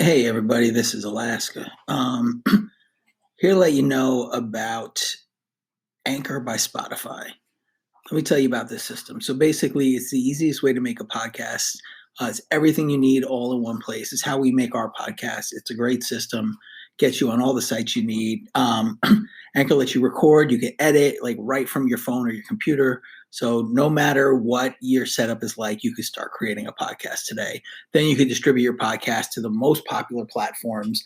Hey everybody, this is Alaska. Here to let you know about Anchor by Spotify. Let me tell you about this system. So basically, it's the easiest way to make a podcast. It's everything you need all in one place. It's how we make our podcast. It's a great system. Gets you on all the sites you need. Anchor lets you record. You can edit like right from your phone or your computer. So no matter what your setup is like, you can start creating a podcast today. Then you can distribute your podcast to the most popular platforms,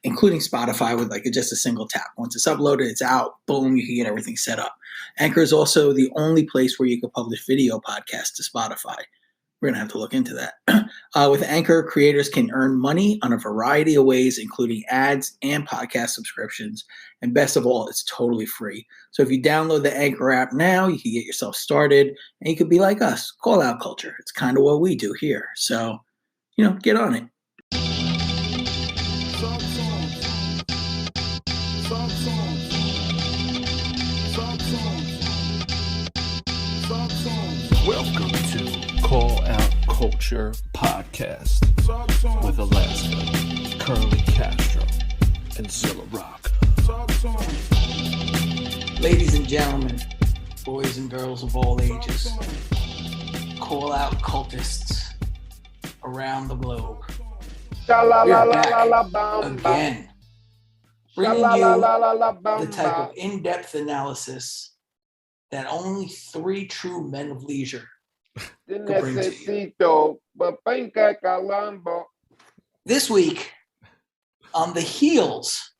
including Spotify with like just a single tap. Once it's uploaded, it's out. Boom, you can get everything set up. Anchor is also the only place where you can publish video podcasts to Spotify. We're going to have to look into that. With Anchor, creators can earn money on a variety of ways, including ads and podcast subscriptions. And best of all, it's totally free. So if you download the Anchor app now, you can get yourself started and you could be like us, call out culture. It's kind of what we do here. So, get on it. Welcome to Call Out Culture Podcast with Alaska, Curly Castro, and Zilla Rock. Ladies and gentlemen, boys and girls of all ages, call out cultists around the globe. We are back again, bringing you the type of in-depth analysis that only three true men of leisure could bring to you. This week, on the heels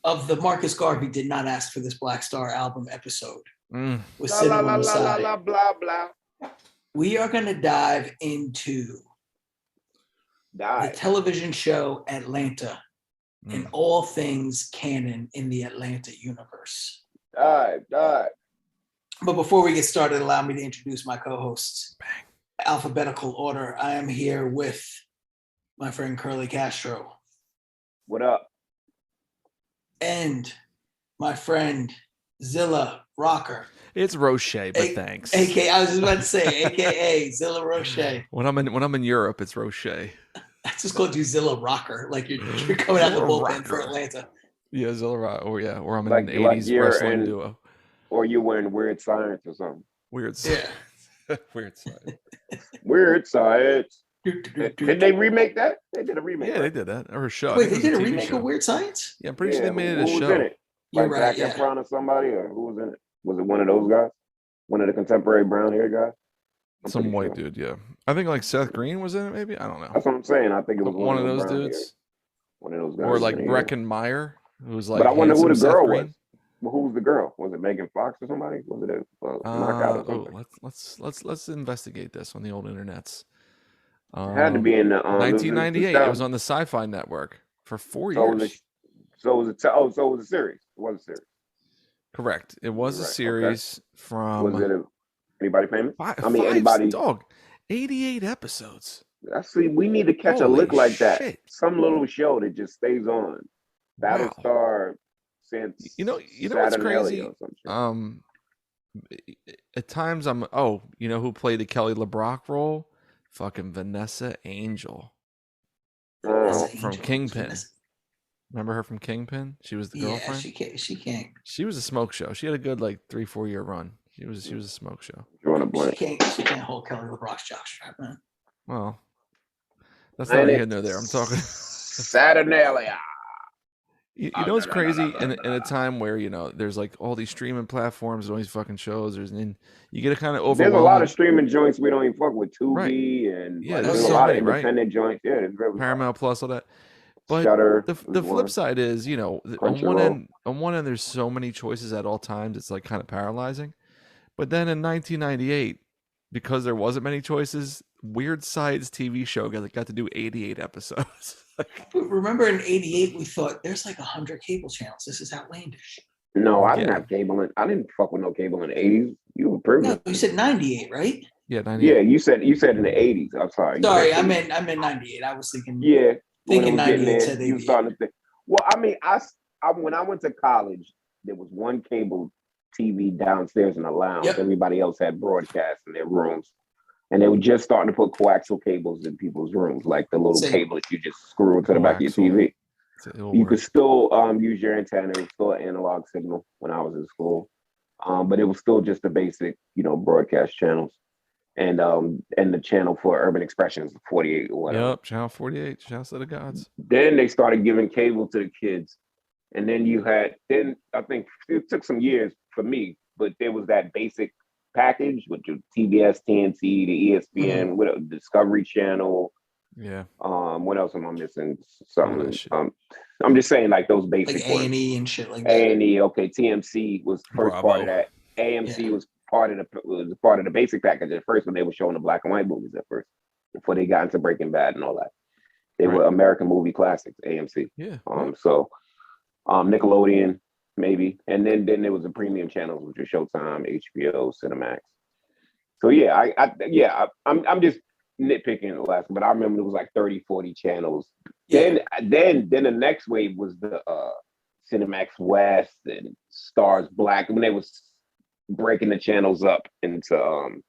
of the Marcus Garvey Did Not Ask for This Black Star album episode with Cinema on the Side, we are going to dive into the television show Atlanta and all things canon in the Atlanta universe. But before we get started, allow me to introduce my co-hosts. Alphabetical order. I am here with my friend Curly Castro. What up? And my friend Zilla Rocker. It's Roche, but thanks. AKA, I was just about to say, AKA Zilla Roche. When I'm in Europe, it's Roche. I just called you Zilla Rocker, like you're coming out the bullpen for Atlanta. Yeah, Zilla Rock. Or yeah, or I'm Like- in an like 80s you're wrestling in- duo. Or you wearing Weird Science or something? Weird. Yeah. Weird side. Weird Science. Did they remake that? They did a remake. Yeah, they did that. Or a show. Wait, I they think it did a was TV remake show. of Weird Science? Yeah, I'm pretty sure they made it a Who show. was in it? You're Like right, Zac yeah. Efron or somebody? Or who was in it? Was it one of those guys? One of the contemporary brown hair guys? I'm Some pretty white sure. dude, yeah. I think like Seth Green was in it, maybe? I don't know. That's what I'm saying. I think it was One of those brown dudes. hairs. One of those guys. Or like in here. Breckin Meyer, who's like But I wonder who the handsome Seth girl Green. was. Well, who was the girl? Was it Megan Fox or somebody? Was it a knockout or something? Let's investigate this on the old internets. It had to be in the 1998. It was on the Sci-Fi Network for 4 years. So it was a series. It was a series. Correct. It was a Right, okay. series from Was it anybody famous? anybody. Dog, 88 episodes. We need to catch a Holy lick like that. shit. Some little show that just stays on. Battlestar since You know what's crazy? or some shit. At times you know who played the Kelly LeBrock role? Fucking Vanessa Angel from Kingpin. Remember her from Kingpin? She was the girlfriend. Yeah, she can't. She was a smoke show. She had a good 3-4 year run. She was a smoke show. Drawing a She blank. can't hold Kelly LeBrock's jockstrap, man. Well, that's not here nor there. I'm talking. Saturnalia. You know what's crazy? In a time where there's like all these streaming platforms and all these fucking shows, and you get a kind of overwhelmed. There's a lot of streaming joints we don't even fuck with. Tubi Right. and Yeah, there's there's a so lot many, of right? independent joints. Yeah, there's really Paramount Plus, all that. But Shudder the is flip one. side is, on Crunchyroll. one end, there's so many choices at all times. It's like kind of paralyzing. But then in 1998, because there wasn't many choices, Weird Science TV show got to do 88 episodes. Remember in '88, we thought there's like 100 cable channels. This is outlandish. No, I didn't Yeah. have cable. I didn't fuck with no cable in the 80s. You were privileged. No, you said '98, right? Yeah, 98. Yeah, you said in the 80s. I'm sorry. Sorry, I meant '98. I was thinking. Yeah. Thinking when it was getting 98 there, said you 88. starting to think. Well, I mean, I when I went to college, there was one cable TV downstairs in the lounge. Yep. Everybody else had broadcasts in their rooms. And they were just starting to put coaxial cables in people's rooms, like the little cable that you just screw into the back of your TV. You could still use your antenna. It was still an analog signal when I was in school, but it was still just the basic, broadcast channels. And the channel for Urban Expressions, 48 or whatever. Yep, channel 48, shouts to the gods. Then they started giving cable to the kids. And then I think it took some years for me, but there was that basic package with your TBS, TNT, the ESPN, with Discovery Channel. Yeah. What else am I missing? Something. I'm just saying, like those basic like A&E and shit like that. A&E, okay. TMC was first Bravo. part of that. AMC was part of the basic package at first when they were showing the black and white movies at first, before they got into Breaking Bad and all that. They were American movie classics, AMC. Yeah. So Nickelodeon, maybe. And then there was the premium channels, which were Showtime, HBO, Cinemax. So yeah, I'm just nitpicking the last, but I remember it was like 30, 40 channels. Yeah. Then the next wave was the Cinemax West and Stars Black, when they was breaking the channels up into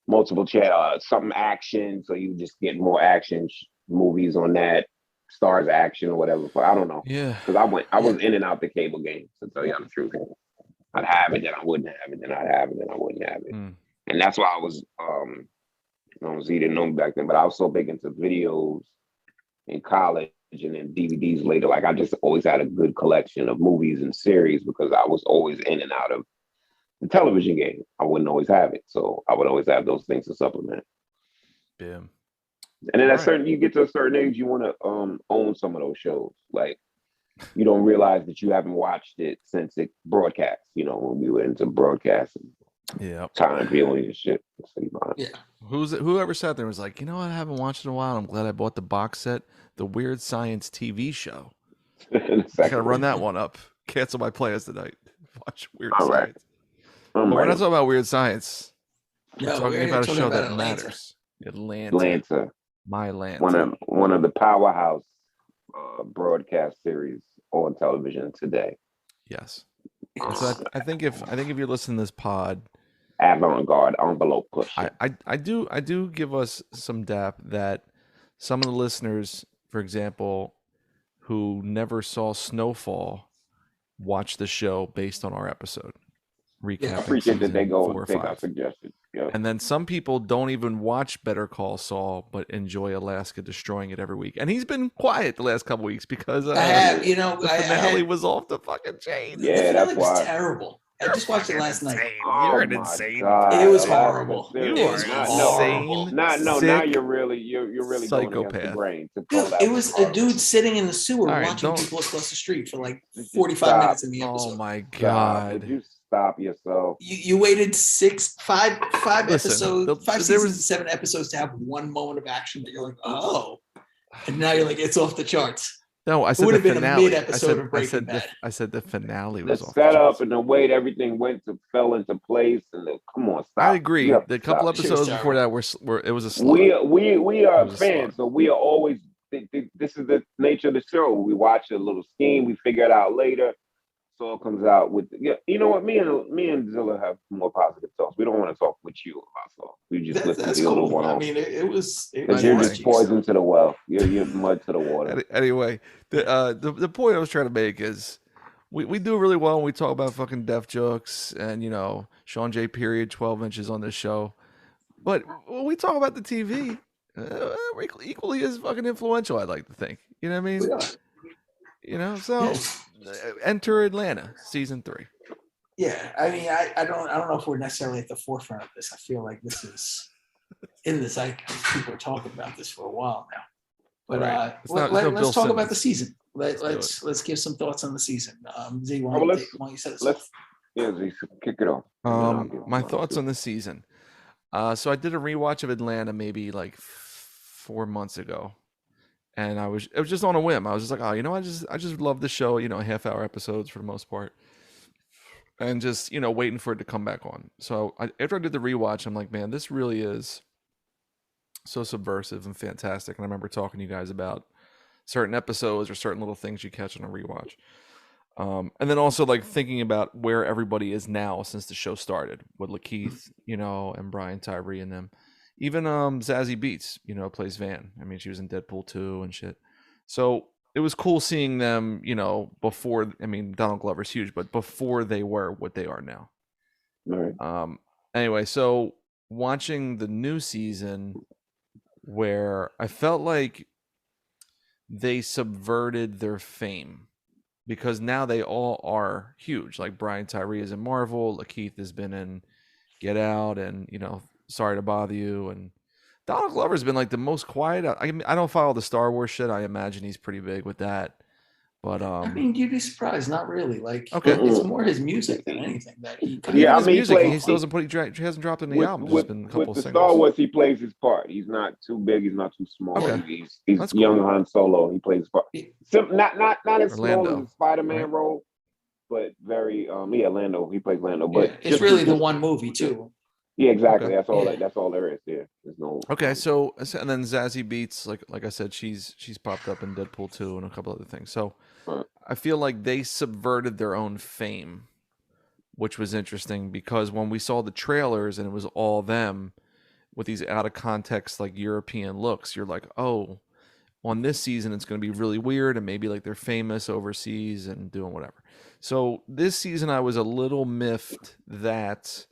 multiple channels, something action, so you just get more action movies on that, Stars Action or whatever. But I don't know. Yeah. Because I was in and out the cable game, to tell you the truth. I'd have it, then I wouldn't have it, then I'd have it, then I wouldn't have it. And that's why I was he didn't know me back then, but I was so big into videos in college and then DVDs later. Like I just always had a good collection of movies and series because I was always in and out of the television game. I wouldn't always have it. So I would always have those things to supplement. Yeah. And then you get to a certain age, you want to own some of those shows. Like you don't realize that you haven't watched it since it broadcast, when we were into broadcasting. Yeah. Time viewing and shit. Yeah. Whoever sat there was like, I haven't watched it in a while. I'm glad I bought the box set, the Weird Science TV show. I gotta run that one up. Cancel my plans tonight. Watch Weird Science. But we're not talking about Weird Science. We're talking about a show that matters. Atlanta. My Atlanta. One of the powerhouse broadcast series on television today. Yes. So I think if you listen to this pod, avant-garde envelope push. I do give us some dap that some of the listeners, for example, who never saw Snowfall, watch the show based on our episode. Recapping. I appreciate that they go and take our suggestions. Yeah. And then some people don't even watch Better Call Saul, but enjoy Alaska destroying it every week. And he's been quiet the last couple weeks because the finale was off the fucking chain. Yeah, that's why. Was terrible. I just watched it last night. You're an insane. It was horrible. You are insane. Now you're really psychopath. Brain it was a dude sitting in the sewer watching people across the street for like 45 minutes in the episode. Oh my god! Would you stop yourself? You waited five episodes, 5 seasons, 7 episodes to have one moment of action that you're like, oh, and now you're like, it's off the charts. No, I said it would the have been finale. a mid-episode of Breaking Bad. I said the finale was the off setup and the way everything fell into place. And come on, stop. I agree. The couple episodes before that were it was a slog. We are fans, so we are always. This is the nature of the show. We watch a little scheme, we figure it out later. Saul comes out with you know what? Me and Zilla have more positive talks. We don't want to talk with you about Saul. We just listen to the little one. I mean, it was you're just poison to the well. You're mud to the water. Anyway, the point I was trying to make is we do really well when we talk about fucking deaf jokes and Sean J. Period 12 inches on this show, but when we talk about the TV, we're equally as fucking influential. I'd like to think. You know what I mean? Yeah. So enter Atlanta season 3. Yeah, I mean, I don't know if we're necessarily at the forefront of this. I feel like this is in the zeitgeist. People are talking about this for a while now. But let's talk about the season. Let's give some thoughts on the season. Z, why don't you set us off? Yeah, Z, kick it off. My thoughts on the season. So I did a rewatch of Atlanta maybe like 4 months ago. And it was just on a whim. I was just like, I just love the show, half-hour episodes for the most part. And just, waiting for it to come back on. So after I did the rewatch, I'm like, man, this really is so subversive and fantastic. And I remember talking to you guys about certain episodes or certain little things you catch on a rewatch. And then also like thinking about where everybody is now since the show started with Lakeith, and Brian Tyree and them. Even Zazie Beetz, you know, plays Van. I mean, she was in Deadpool 2 and shit. So it was cool seeing them, you know, before. I mean, Donald Glover's huge, but before they were what they are now. Right. Anyway, so watching the new season, where I felt like they subverted their fame, because now they all are huge. Like Brian Tyree is in Marvel, Lakeith has been in Get Out, and you know, Sorry to Bother You, and Donald Glover's been like the most quiet. I don't follow the Star Wars shit. I imagine he's pretty big with that, but I mean, you'd be surprised. Not really. Like, okay. it's more his music than anything that he kind Even Yeah, I his mean, music, he still doesn't he hasn't dropped any with albums. There's with been a with couple the of Star singles. Wars, he plays his part. He's not too big. He's not too small. Okay. He's That's cool. young Han Solo. He plays his part. Not as small Orlando, as the Spider-Man right? role, but very Lando. He plays Lando. But yeah, it's really the one movie too. Yeah, exactly. Okay. That's all. Yeah. That's all there is. Yeah, there's no. Okay, so and then Zazie Beetz, like I said, she's popped up in Deadpool 2 and a couple other things. So I feel like they subverted their own fame, which was interesting because when we saw the trailers and it was all them with these out of context like European looks, you're like, oh, on this season it's going to be really weird and maybe like they're famous overseas and doing whatever. So this season I was a little miffed that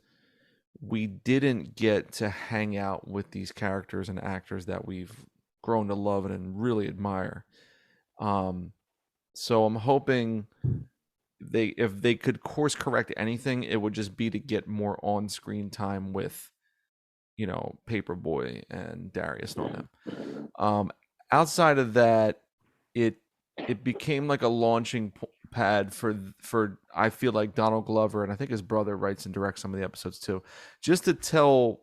we didn't get to hang out with these characters and actors that we've grown to love and really admire. So I'm hoping if they could course correct anything, it would just be to get more on-screen time with, you know, Paperboy and Darius and all them. Outside of that, it became like a launching pad for I feel like Donald Glover, and I think his brother writes and directs some of the episodes too, just to tell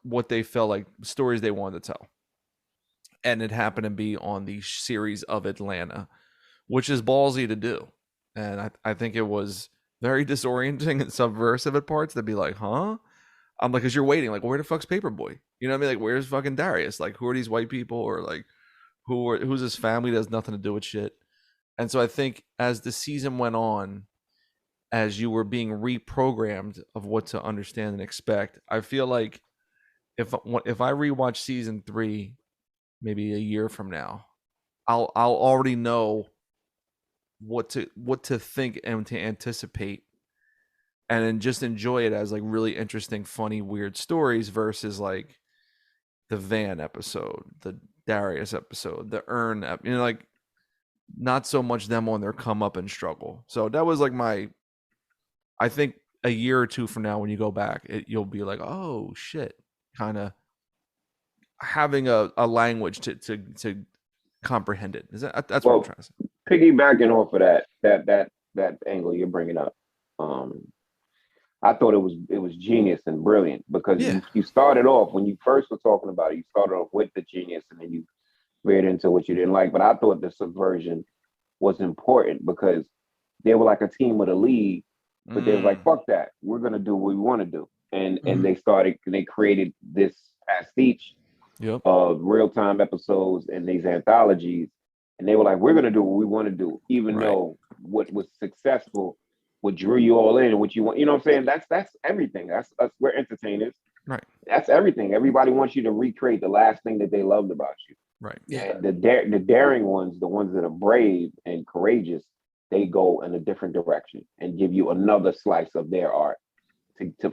what they felt like, stories they wanted to tell. And it happened to be on the series of Atlanta, which is ballsy to do. And I think it was very disorienting and subversive at parts to be like, huh? I'm like, because you're waiting, like, where the fuck's Paperboy? You know what I mean? Like, where's fucking Darius? Like, who are these white people? Or like, who's his family that has nothing to do with shit? And so I think as the season went on, as you were being reprogrammed of what to understand and expect, I feel like if I rewatch season 3, maybe a year from now, I'll already know what to think and to anticipate, and then just enjoy it as like really interesting, funny, weird stories versus like the Van episode, the Darius episode, the Earn you know, like not so much them on their come up and struggle. So that was like I think a year or two from now when you go back, you'll be like, oh shit, kind of having a language to comprehend it. That's what I'm trying to say. Piggybacking off of that angle you're bringing up, I thought it was genius and brilliant because you started off when you first were talking about it. You started off with the genius and then you veered into what you didn't like. But I thought the subversion was important because they were like a team of the league, but they were like, fuck that, we're gonna do what we want to do, and they created this pastiche of real-time episodes and these anthologies, and they were like, we're gonna do what we want to do, even though what was successful, what drew you all in and what you want, you know what I'm saying? That's everything. That's us. We're entertainers. Right. That's everything. Everybody wants you to recreate the last thing that they loved about you. Right. Yeah. And the daring ones, the ones that are brave and courageous, they go in a different direction and give you another slice of their art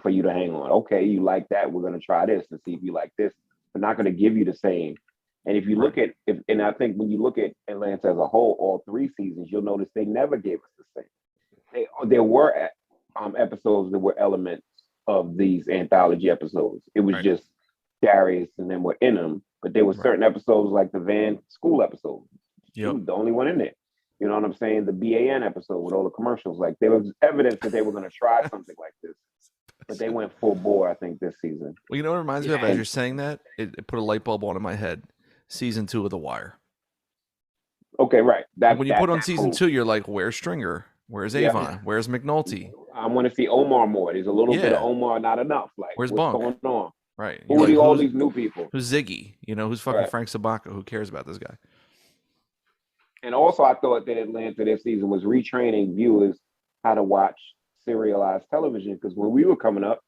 for you to hang on. Okay, you like that? We're going to try this and see if you like this. We're not going to give you the same. And if you look at, and I think when you look at Atlanta as a whole, all 3 seasons, you'll notice they never gave us the same. There were episodes that were elements of these anthology episodes. It was just Darius and then we're in them. But there were certain episodes like the Van School episode. He was the only one in there. You know what I'm saying? The BAN episode with all the commercials. Like there was evidence that they were going to try something like this. But they went full bore, I think, this season. Well, you know what it reminds me of as you're saying that? It put a light bulb on in my head. Season 2 of The Wire. Okay, right. When you put on season 2, you're like, where's Stringer? Where's Avon? Where's McNulty? I want to see Omar more. There's a little bit of Omar, not enough. Like, where's what's Bunk? going on? Right. Who are all these new people? Who's Ziggy? You know, who's fucking Frank Sabaka? Who cares about this guy? And also, I thought that Atlanta this season was retraining viewers how to watch serialized television. Because when we were coming up,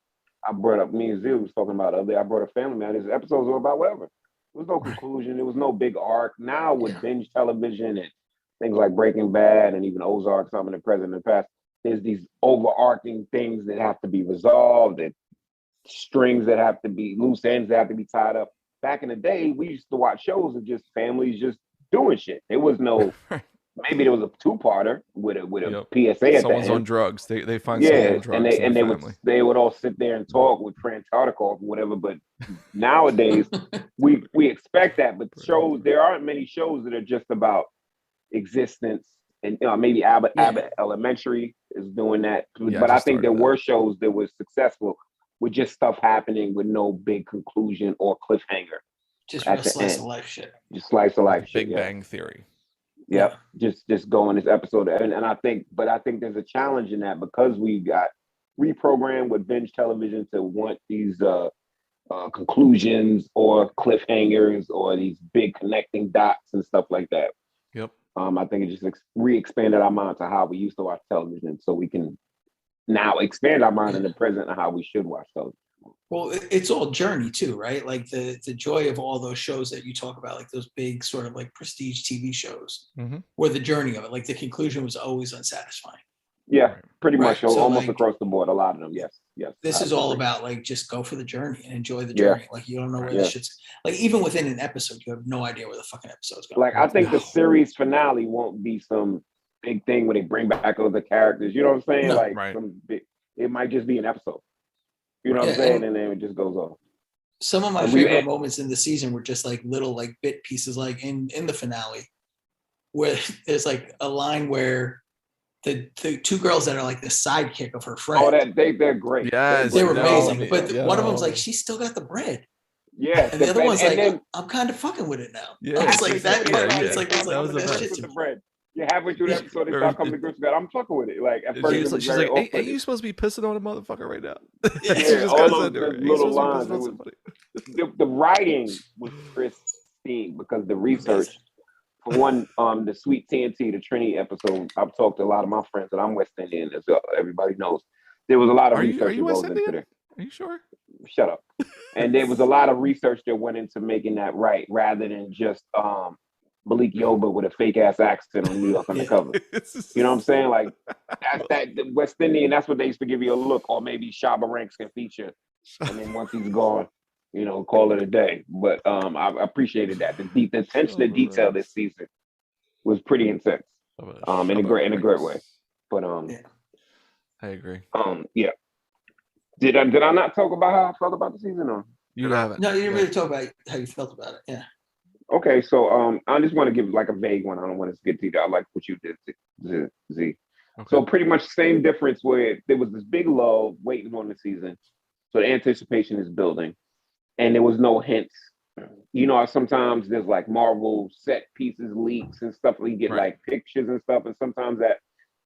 I brought up, me and Zil was talking about the other day, I brought a family, man. These episodes were about whatever. There was no conclusion. There was no big arc. Now with binge television and things like Breaking Bad and even Ozark, some in the present and the past, there's these overarching things that have to be resolved and strings that have to be, loose ends that have to be tied up. Back in the day, we used to watch shows of just families just doing shit. There was no, maybe there was a two-parter with a PSA at someone's the end. on drugs. They find someone on drugs and they would all sit there and talk with Fran Tartikoff or whatever. But nowadays, we expect that. But shows, there aren't many shows that are just about existence. And maybe Abbott Elementary is doing that. But I think there were shows that were successful with just stuff happening with no big conclusion or cliffhanger. Just real slice of life shit. Just slice of life shit. Big Bang Theory. Yep. Just go in this episode. And I think there's a challenge in that because we got reprogrammed with binge television to want these conclusions or cliffhangers or these big connecting dots and stuff like that. Yep. I think it just re-expanded our mind to how we used to watch television, so we can now expand our mind in the present on how we should watch television. Well, it's all journey too, right? Like the joy of all those shows that you talk about, like those big sort of like prestige TV shows, or the journey of it. Like the conclusion was always unsatisfying. Yeah, pretty much. So almost like, across the board. A lot of them, yes. This is all about like just go for the journey and enjoy the journey. Like you don't know where this shit's like. Even within an episode, you have no idea where the fucking episode's going. Like I think the series finale won't be some big thing where they bring back other characters. You know what I'm saying? Some big. It might just be an episode. You know what I'm saying? And then it just goes off. Some of my favorite moments in the season were just like little like bit pieces, like in the finale, where there's like a line where the two girls that are like the sidekick of her friend. Oh, they're great. Yes, they were amazing. But one of them's like, she's still got the bread. Yeah, and the other one's like, I'm kind of fucking with it now. Yeah, it's like that. It's like that was that shit to the bread. You halfway through the episode, they start coming to grips with that. I'm fucking with it. Like at first, she's like, "Hey, you supposed to be pissing on a motherfucker right now?" Yeah, all those little lines. The writing was pristine because the research. For one, the Sweet TNT, the Trinity episode, I've talked to a lot of my friends, and I'm West Indian, as everybody knows. There was a lot of research that goes into there. Are you sure? Shut up. And there was a lot of research that went into making that right, rather than just Malik Yoba with a fake ass accent on New York on the cover. You know what I'm saying? Like that West Indian, that's what they used to give you a look, or maybe Shabba Ranks can feature. And then once he's gone, call it a day. But I appreciated that. The attention to detail this season was pretty intense. In a great way. But I agree. Yeah. Did I not talk about how I felt about the season, or you haven't? No, you didn't really talk about how you felt about it. Yeah. Okay, so I just want to give like a vague one. I don't want to get detailed. I like what you did, Z. Okay. So pretty much same difference where there was this big lull waiting on the season. So the anticipation is building. And there was no hints. Sometimes there's like Marvel set pieces, leaks and stuff. We get like pictures and stuff. And sometimes that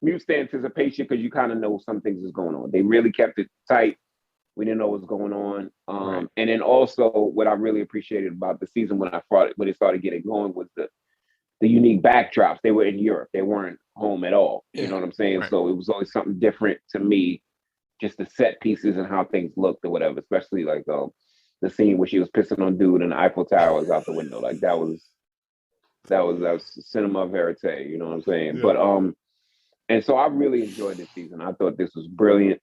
mutes the anticipation because you kind of know some things is going on. They really kept it tight. We didn't know what was going on. And then also what I really appreciated about the season when it started getting going was the unique backdrops. They were in Europe. They weren't home at all. Yeah. You know what I'm saying? Right. So it was always something different to me, just the set pieces and how things looked or whatever, especially like the scene where she was pissing on dude and the Eiffel Tower was out the window. Like that was cinema verite, you know what I'm saying? Yeah. But and so I really enjoyed this season. I thought this was brilliant.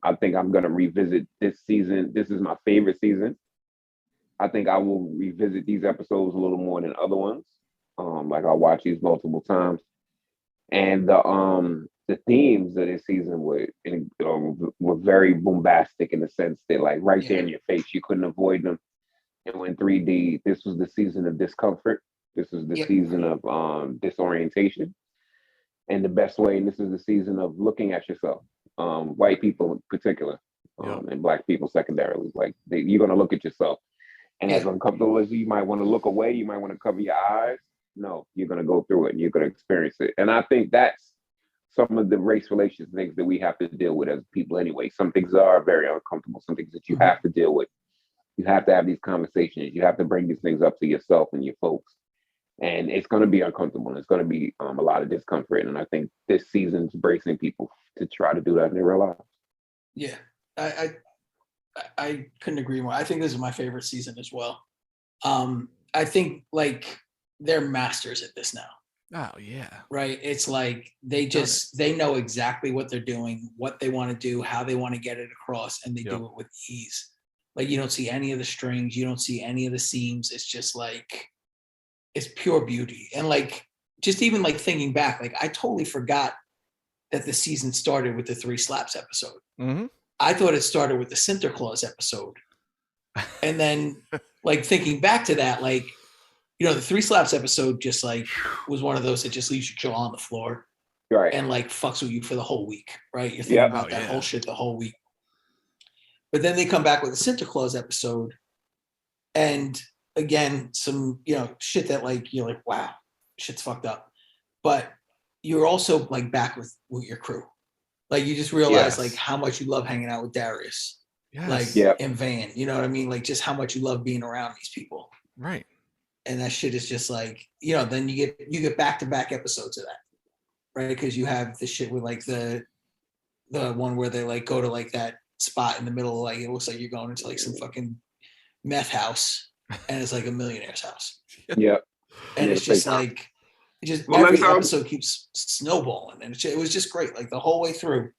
I think I'm gonna revisit this season. This is my favorite season. I think I will revisit these episodes a little more than other ones. Like I'll watch these multiple times. And the themes of this season were very bombastic in the sense that like there in your face, you couldn't avoid them. And when 3D, this was the season of discomfort. This was the season of disorientation. And the best way, and this is the season of looking at yourself. White people in particular, and Black people secondarily. Like you're gonna look at yourself. And as uncomfortable as you might want to look away, you might want to cover your eyes. No, you're gonna go through it and you're gonna experience it. And I think that's some of the race relations things that we have to deal with as people anyway. Some things are very uncomfortable, some things that you have to deal with. You have to have these conversations. You have to bring these things up to yourself and your folks. And it's going to be uncomfortable. And it's going to be a lot of discomfort. And I think this season's bracing people to try to do that in their real lives. Yeah. I I couldn't agree more. I think this is my favorite season as well. I think like they're masters at this now. Oh yeah. Right. It's like they know exactly what they're doing, what they want to do, how they want to get it across, and they do it with ease. Like you don't see any of the strings, you don't see any of the seams. It's just like it's pure beauty. And like just even like thinking back, like I totally forgot that the season started with the 3 slaps episode. Mm-hmm. I thought it started with the Sinterklaas episode. And then like thinking back to that, like, you know, the 3 slaps episode just like was one of those that just leaves your jaw on the floor. Right. And like fucks with you for the whole week. Right. You're thinking about that whole shit the whole week. But then they come back with the Sinterklaas episode. And again, some, you know, shit that like, you're like, wow, shit's fucked up. But you're also like back with your crew. Like you just realize like how much you love hanging out with Darius. Like and Van, you know what I mean? Like just how much you love being around these people. Right. And that shit is just like, you know, then you get back-to-back episodes of that. Right. Because you have the shit with like the one where they like go to like that spot in the middle, like it looks like you're going into like some fucking meth house and it's like a millionaire's house. Yeah. And it's just like every episode keeps snowballing, and it was just great. Like the whole way through,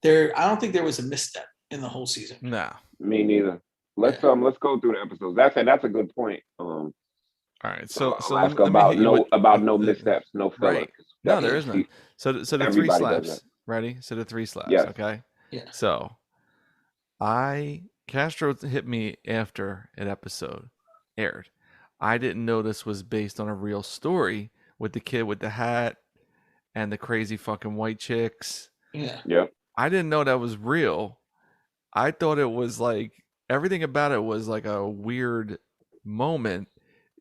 I don't think there was a misstep in the whole season. No, me neither. Let's go through the episodes. That's a good point. All right, so ask about no missteps, no filler. Right. No, there is none. So the 3 slaps. Ready? So the 3 slaps. Yes. Okay. Yeah. So Castro hit me after an episode aired. I didn't know this was based on a real story with the kid with the hat and the crazy fucking white chicks. Yeah. Yep. I didn't know that was real. I thought it was like everything about it was like a weird moment.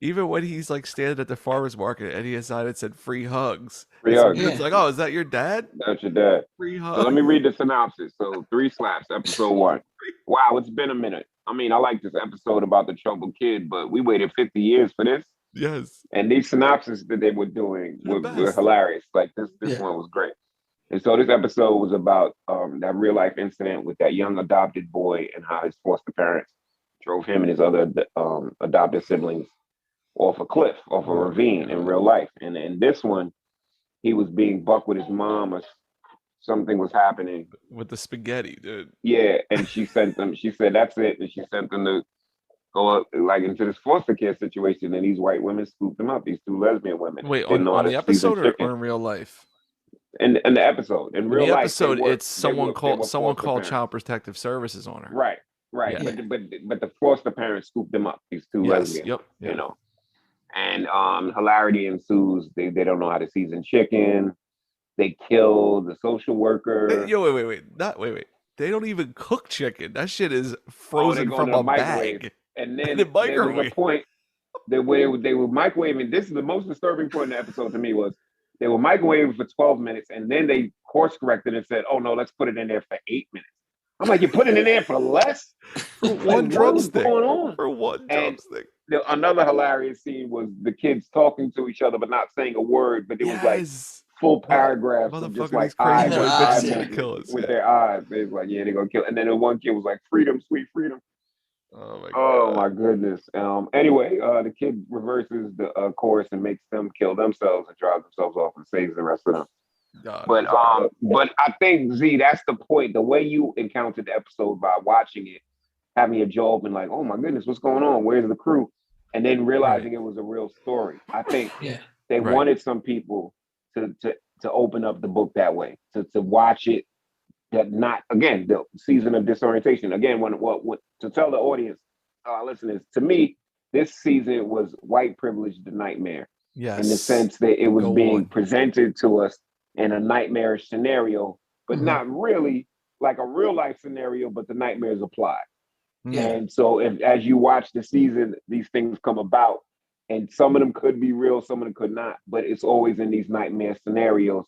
Even when he's like standing at the farmer's market and he decided said free hugs. It's like, oh, is that your dad? That's your dad. Free hugs. So let me read the synopsis. So 3 slaps, episode 1. Wow, it's been a minute. I mean, I like this episode about the troubled kid, but we waited 50 years for this. Yes. And these synopses that they were doing were hilarious. Like this one was great. And so this episode was about that real life incident with that young adopted boy and how his foster parents drove him and his other adopted siblings off a cliff, off a ravine in real life. And in this one, he was being bucked with his mom or something was happening. With the spaghetti, dude. Yeah, and she said, that's it. And she sent them to go up, like into this foster care situation, and these white women scooped them up, these 2 lesbian women. Wait, on the episode or in real life? In the episode. In real life. The episode, it's someone called Child Protective Services on her. Right. Yeah. But the foster parents scooped them up, these 2 lesbians. Yep. You know. And hilarity ensues. They don't know how to season chicken. They kill the social worker. Wait. They don't even cook chicken. That shit is frozen from a bag. And then there was a point that where they were microwaving. This is the most disturbing point in the episode to me was they were microwaving for 12 minutes and then they course corrected and said, oh no, let's put it in there for 8 minutes. I'm like, you put it in there for less? For one drumstick. What's going on? For one drumstick. Another hilarious scene was the kids talking to each other but not saying a word, but it was like full paragraphs of just like eyes with their eyes. They was like, yeah, they're gonna kill. And then the one kid was like, freedom, sweet freedom. Oh my god. Oh my goodness. Anyway, the kid reverses the course and makes them kill themselves and drives themselves off and saves the rest of them. But I think Z, that's the point. The way you encountered the episode by watching it, having a jaw open, like, oh my goodness, what's going on? Where's the crew? And then realizing it was a real story. I think they wanted some people to open up the book that way, to watch it. That not again the season of disorientation. Again, what to tell the audience, listeners, to me, this season was white privilege, the nightmare. Yes. In the sense that it was being presented to us in a nightmarish scenario, but not really like a real life scenario, but the nightmares applied. Yeah. And so as you watch the season, these things come about, and some of them could be real, some of them could not, but it's always in these nightmare scenarios.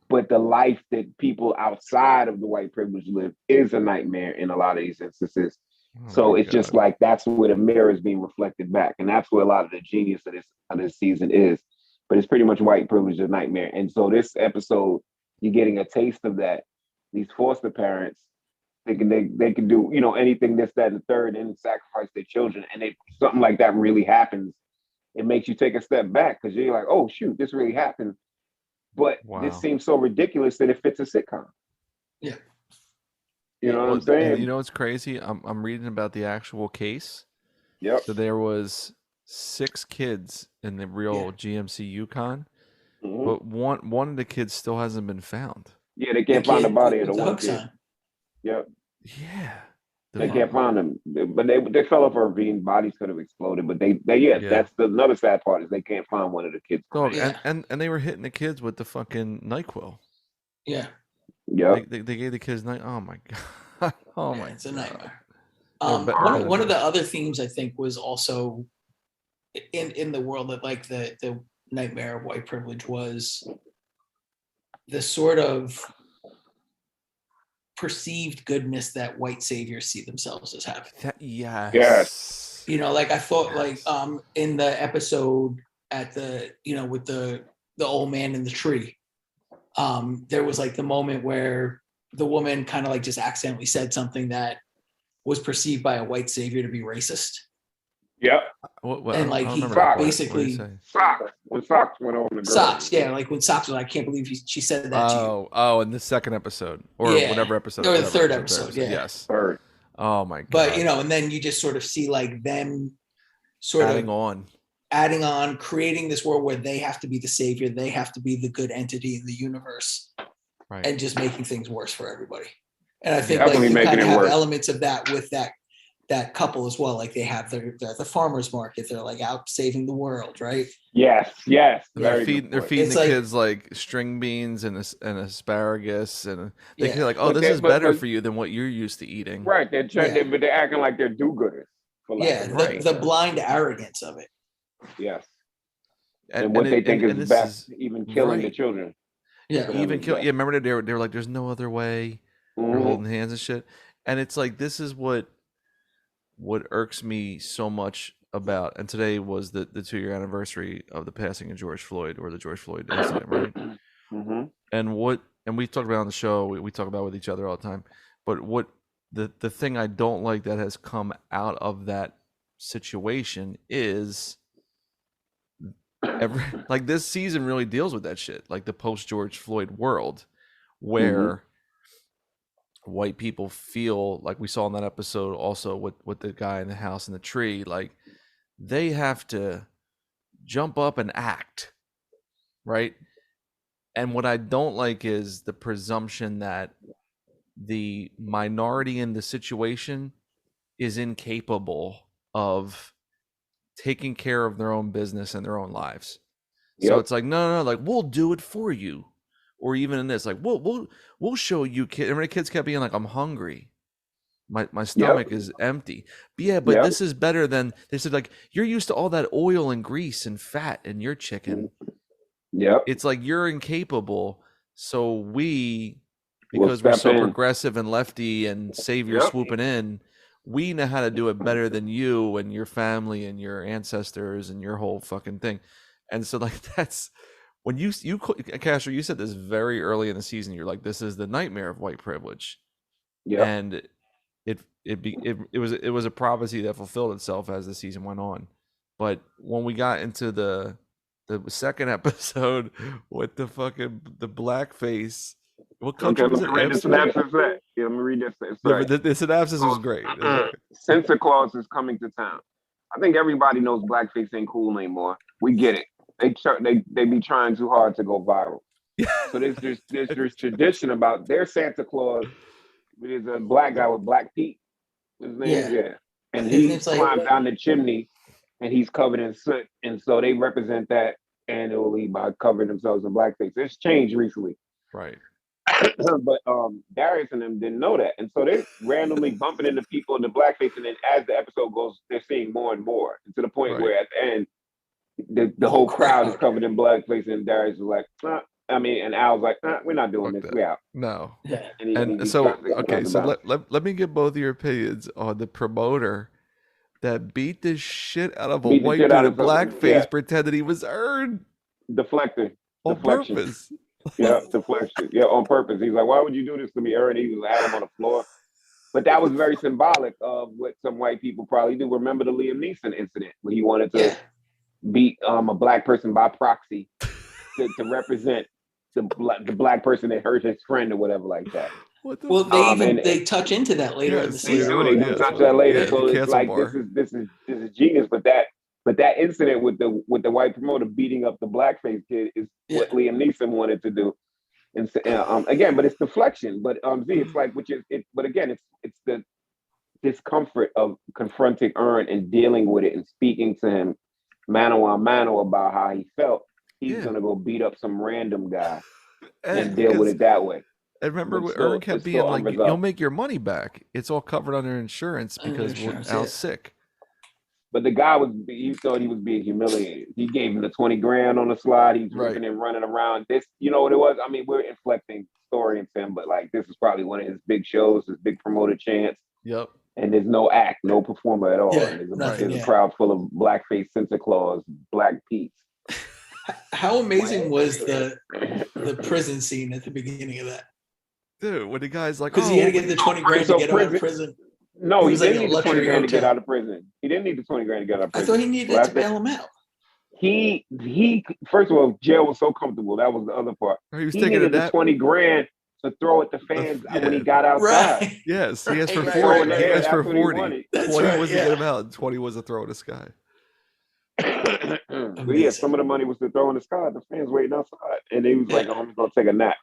But the life that people outside of the white privilege live is a nightmare in a lot of these instances. So it's just like that's where the mirror is being reflected back. And that's where a lot of the genius of this season is. But it's pretty much white privilege, a nightmare. And so this episode, you're getting a taste of that. These foster parents thinking they can do, anything, this, that, and the third, and sacrifice their children. And something like that really happens. It makes you take a step back because you're like, oh shoot, this really happened. But this seems so ridiculous that it fits a sitcom. Yeah. You know what I'm saying? You know what's crazy? I'm reading about the actual case. Yep. So there was 6 kids in the real GMC Yukon, but one of the kids still hasn't been found. Yeah, they can't find the body of the one hooks kid. on. Yep. Yeah. They can't find them, but they fell off a ravine. Bodies could have exploded, but that's another sad part is they can't find one of the kids. Dog, and they were hitting the kids with the fucking NyQuil. Yeah. Yeah. They gave the kids Oh my god. Oh my. It's a nightmare. God. One of the other themes I think was also in the world that like the nightmare of white privilege was the sort of perceived goodness that white saviors see themselves as having. Yes. Like I thought like in the episode at the with the old man in the tree, there was like the moment where the woman kind of like just accidentally said something that was perceived by a white savior to be racist. Yep. And like he basically socks when socks went over the girl. Socks, yeah, like when socks was, I can't believe she said that to you. Oh, in the second episode or whatever episode, or the third episode, yeah. Yes. Third. Oh my god. But and then you just sort of see like them sort adding of adding on, creating this world where they have to be the savior, they have to be the good entity in the universe, right? And just making things worse for everybody. And I think Definitely like you kind of have worse. elements of that with that couple as well. Like they have they're at the farmer's market. They're like out saving the world, right? Yes. They're feeding the kids like string beans and asparagus, and they feel like, oh, this is better for you than what you're used to eating. Right. They're but they're acting like they're do-gooders. The blind arrogance of it. Yes. And what they think is best, even killing the children. Yeah. Even kill. Yeah. Remember they were like, "There's no other way." They're holding hands and shit, and it's like this is what irks me so much about. And today was the 2-year anniversary of the passing of George Floyd, or the George Floyd incident, right? And we talked about on the show. We talk about with each other all the time. But what the thing I don't like that has come out of that situation is like this season really deals with that shit, like the post George Floyd world, where white people feel like we saw in that episode also with the guy in the house in the tree, like they have to jump up and act, right? And what I don't like is the presumption that the minority in the situation is incapable of taking care of their own business and their own lives. So it's like, no, like we'll do it for you. Or even in this, like we'll show you kids. Remember the kids kept being like, I'm hungry. My stomach is empty. But this is better than, they said, like, you're used to all that oil and grease and fat in your chicken. It's like you're incapable. So because we're so progressive and lefty and savior swooping in, we know how to do it better than you and your family and your ancestors and your whole fucking thing. And so like that's when you Castro, you said this very early in the season. You're like, this is the nightmare of white privilege. And it was a prophecy that fulfilled itself as the season went on. But when we got into the second episode with the blackface, what country was it? Let me read the synopsis. Let me read this. The synopsis was great. Santa Claus is coming to town. I think everybody knows blackface ain't cool anymore. We get it. They be trying too hard to go viral. So there's tradition about their Santa Claus. There's a black guy with black feet. His name, and he climbs down the chimney, and he's covered in soot, and so they represent that annually by covering themselves in blackface. It's changed recently, right? But Darius and them didn't know that, and so they're randomly bumping into people in the blackface, and then as the episode goes, they're seeing more and more, to the point where at the end, the whole crowd is covered in blackface, and Darius was like, and Al's like, we're not doing this. We out. No. And so let me get both of your opinions on the promoter that beat the shit out of a white dude in blackface, pretended he was Ern. Deflection. Purpose. Deflection. Yeah, on purpose. He's like, why would you do this to me, Ern? He was at him on the floor. But that was very symbolic of what some white people probably do. Remember the Liam Neeson incident where he wanted to beat a black person by proxy to represent the black person that hurt his friend or whatever like that. Well, they touch into that later in the season. They do touch that later. So it's like this is genius. But that incident with the white promoter beating up the blackface kid is what Liam Neeson wanted to do. And again, but it's deflection. But it's like but again, it's the discomfort of confronting Earn and dealing with it and speaking to him mano a mano about how he felt. He's gonna go beat up some random guy and deal with it that way. I remember Earn kept being like, "You'll make your money back. It's all covered under insurance because Al's sick." But the guy he thought he was being humiliated. He gave him the 20 grand on the slide. He's ripping and running around. This, you know what it was? I mean, we're inflecting story into him, but like this is probably one of his big shows, his big promoted chance. Yep. And there's no act, no performer at all. Yeah, there's a crowd full of blackface Santa Claus, Black Pete's. How amazing was the prison scene at the beginning of that? Dude, when the guy's like, because he had to get the 20 grand to get out of prison. No, he didn't need the 20 grand to get out of prison. He didn't need the 20 grand to get out of prison. I thought he needed it to bail him out. He first of all, jail was so comfortable. That was the other part. He was taking the 20 grand to throw at the fans when he got outside. Right. Yes, he asked for 40. He asked for 40. 20 was to get him out, and 20 was to throw in the sky. But yeah, some of the money was to throw in the sky. The fans waiting outside, and he was like, "I'm gonna go take a nap.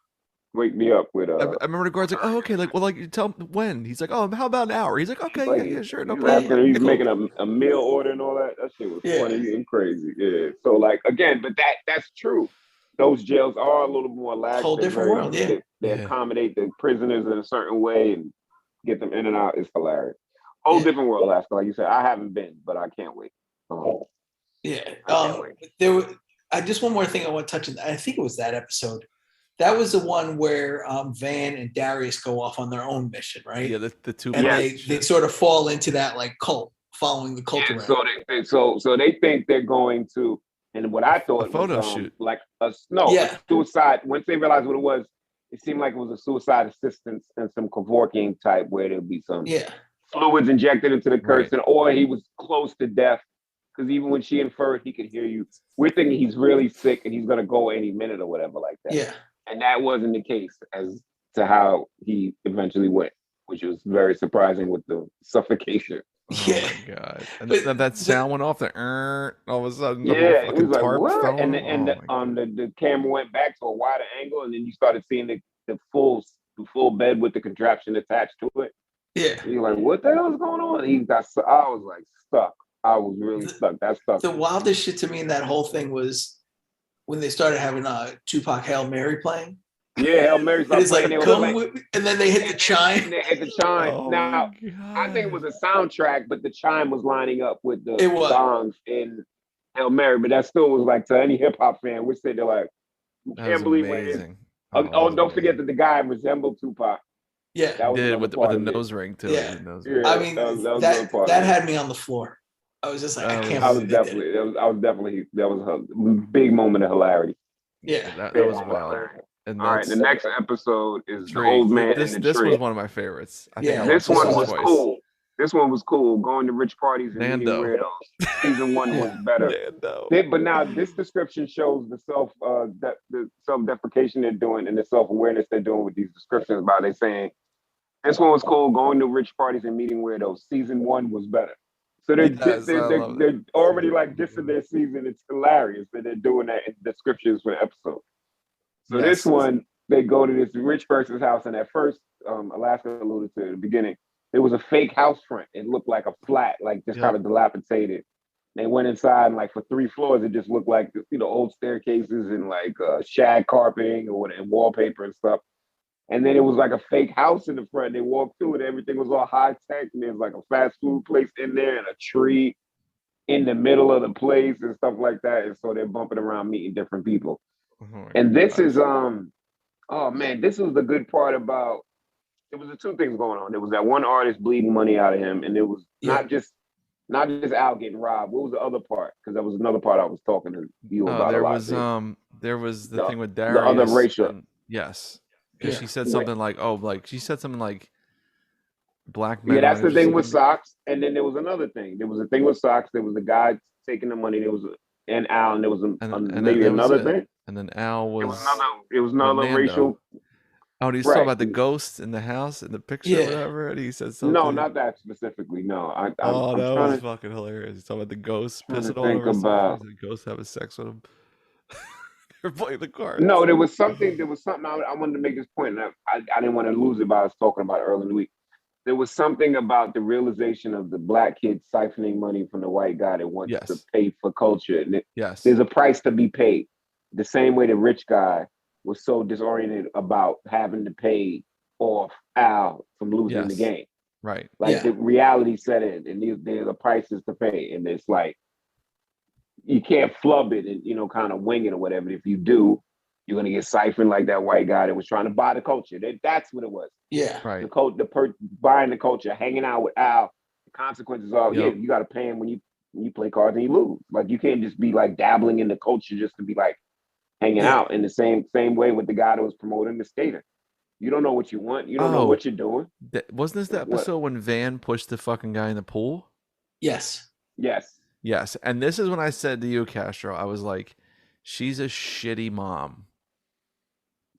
Wake me up with." I remember the guard's like, "Oh, okay, like, well, like, you tell him when." He's like, "Oh, how about an hour?" He's like, "Okay, yeah, sure, no problem." He's making a meal order and all that. That shit was funny and crazy. Yeah. So like again, but that's true. Those jails are a little more lax. Whole different world. They accommodate the prisoners in a certain way and get them in and out. It's hilarious. Whole different world, Alaska. Like you said, I haven't been, but I can't wait. Just one more thing I want to touch on. I think it was that episode. That was the one where Van and Darius go off on their own mission, right? Yeah, the two. And they sort of fall into that like cult, following the cult around. So they think they're going to, and what I thought a photo shoot, like a suicide. Once they realized what it was, it seemed like it was a suicide assistance and some cavorking type where there'll be some fluids injected into the person, or he was close to death. Because even when she inferred he could hear you, we're thinking he's really sick and he's going to go any minute or whatever like that. Yeah. And that wasn't the case as to how he eventually went, which was very surprising with the suffocation. Yeah. Oh my God. And that sound went off, all of a sudden. Yeah, it was like, what? And the camera went back to a wider angle, and then you started seeing the full bed with the contraption attached to it. Yeah. And you're like, what the hell is going on? I was like stuck. I was really stuck. That's stuck. The wildest shit to me in that whole thing was when they started having Tupac Hail Mary playing. Yeah, Hail Mary started playing. And then they hit the chime. They hit the chime. Oh, now, I think it was a soundtrack, but the chime was lining up with the songs in Hail Mary. But that still was like, to any hip hop fan, we're sitting there like, can't believe it. Don't forget that the guy resembled Tupac. Yeah, that was with the nose ring too. Yeah, I mean that had me on the floor. I was just like, I can't believe that was a big moment of hilarity. Yeah, that was wild. And all right, the next episode is the old man in the tree. This was one of my favorites. This one was cool. This one was cool. Going to rich parties and meeting weirdos. Season 1 was better. But now this description shows the self-deprecation they're doing and the self-awareness they're doing with these descriptions. About they saying this one was cool. Going to rich parties and meeting weirdos. Season 1 was better. So they're already like dissing their season. It's hilarious that they're doing that in descriptions for the episode. So this one, they go to this rich person's house, and at first, Alaska alluded to at the beginning, it was a fake house front. It looked like a flat, like just kind of dilapidated. They went inside, and like for 3 floors, it just looked like old staircases and like shag carpeting and wallpaper and stuff. And then it was like a fake house in the front. They walked through it, everything was all high tech, and there's like a fast food place in there and a tree in the middle of the place and stuff like that. And so they're bumping around meeting different people. And this is this was the good part about it. Was the 2 things going on. There was that one artist bleeding money out of him, and it was not just Al getting robbed. What was the other part? Because that was another part I was talking to you about. There was the thing with Darius. The other racial. Yes. Because she said something like, black men. Yeah, that's the aren't thing with interested socks. And then there was another thing. There was a thing with socks. There was a guy taking the money. There was and Al, and there was and maybe that was another it. thing. And then Al It was was another with Nando. racial. Oh, he's talking Right. about the ghost in the house in the picture, or Yeah. whatever. And he said No, something. not that specifically. No, I'm Oh, I'm that trying was to fucking hilarious. He's talking about the ghost trying to pissing all think over something. about. He said ghosts having sex with him. They're playing the cards. No, there was something. There was something I wanted to make this point, and I didn't want to lose it. But I was talking about it early in the week. There was something about the realization of the black kid siphoning money from the white guy that wants to Yes. pay for culture. And Yes. there's a price to be paid. The same way the rich guy was so disoriented about having to pay off Al from losing the Yes. game. Right. Like Yeah. the reality set in, and there's a prices to pay, and it's like you can't flub it and kind of wing it or whatever. If you do, you're gonna get siphoned like that white guy that was trying to buy the culture. That's what it was. Yeah. Right. Buying the culture, hanging out with Al. The consequences are, Yep. you got to pay him when you play cards and you lose. Like you can't just be like dabbling in the culture just to be like hanging out. In the same way with the guy that was promoting the skater. You don't know what you want. You don't know what you're doing. Wasn't this the episode when Van pushed the fucking guy in the pool? Yes. Yes. Yes. And this is when I said to you, Castro, I was like, she's a shitty mom.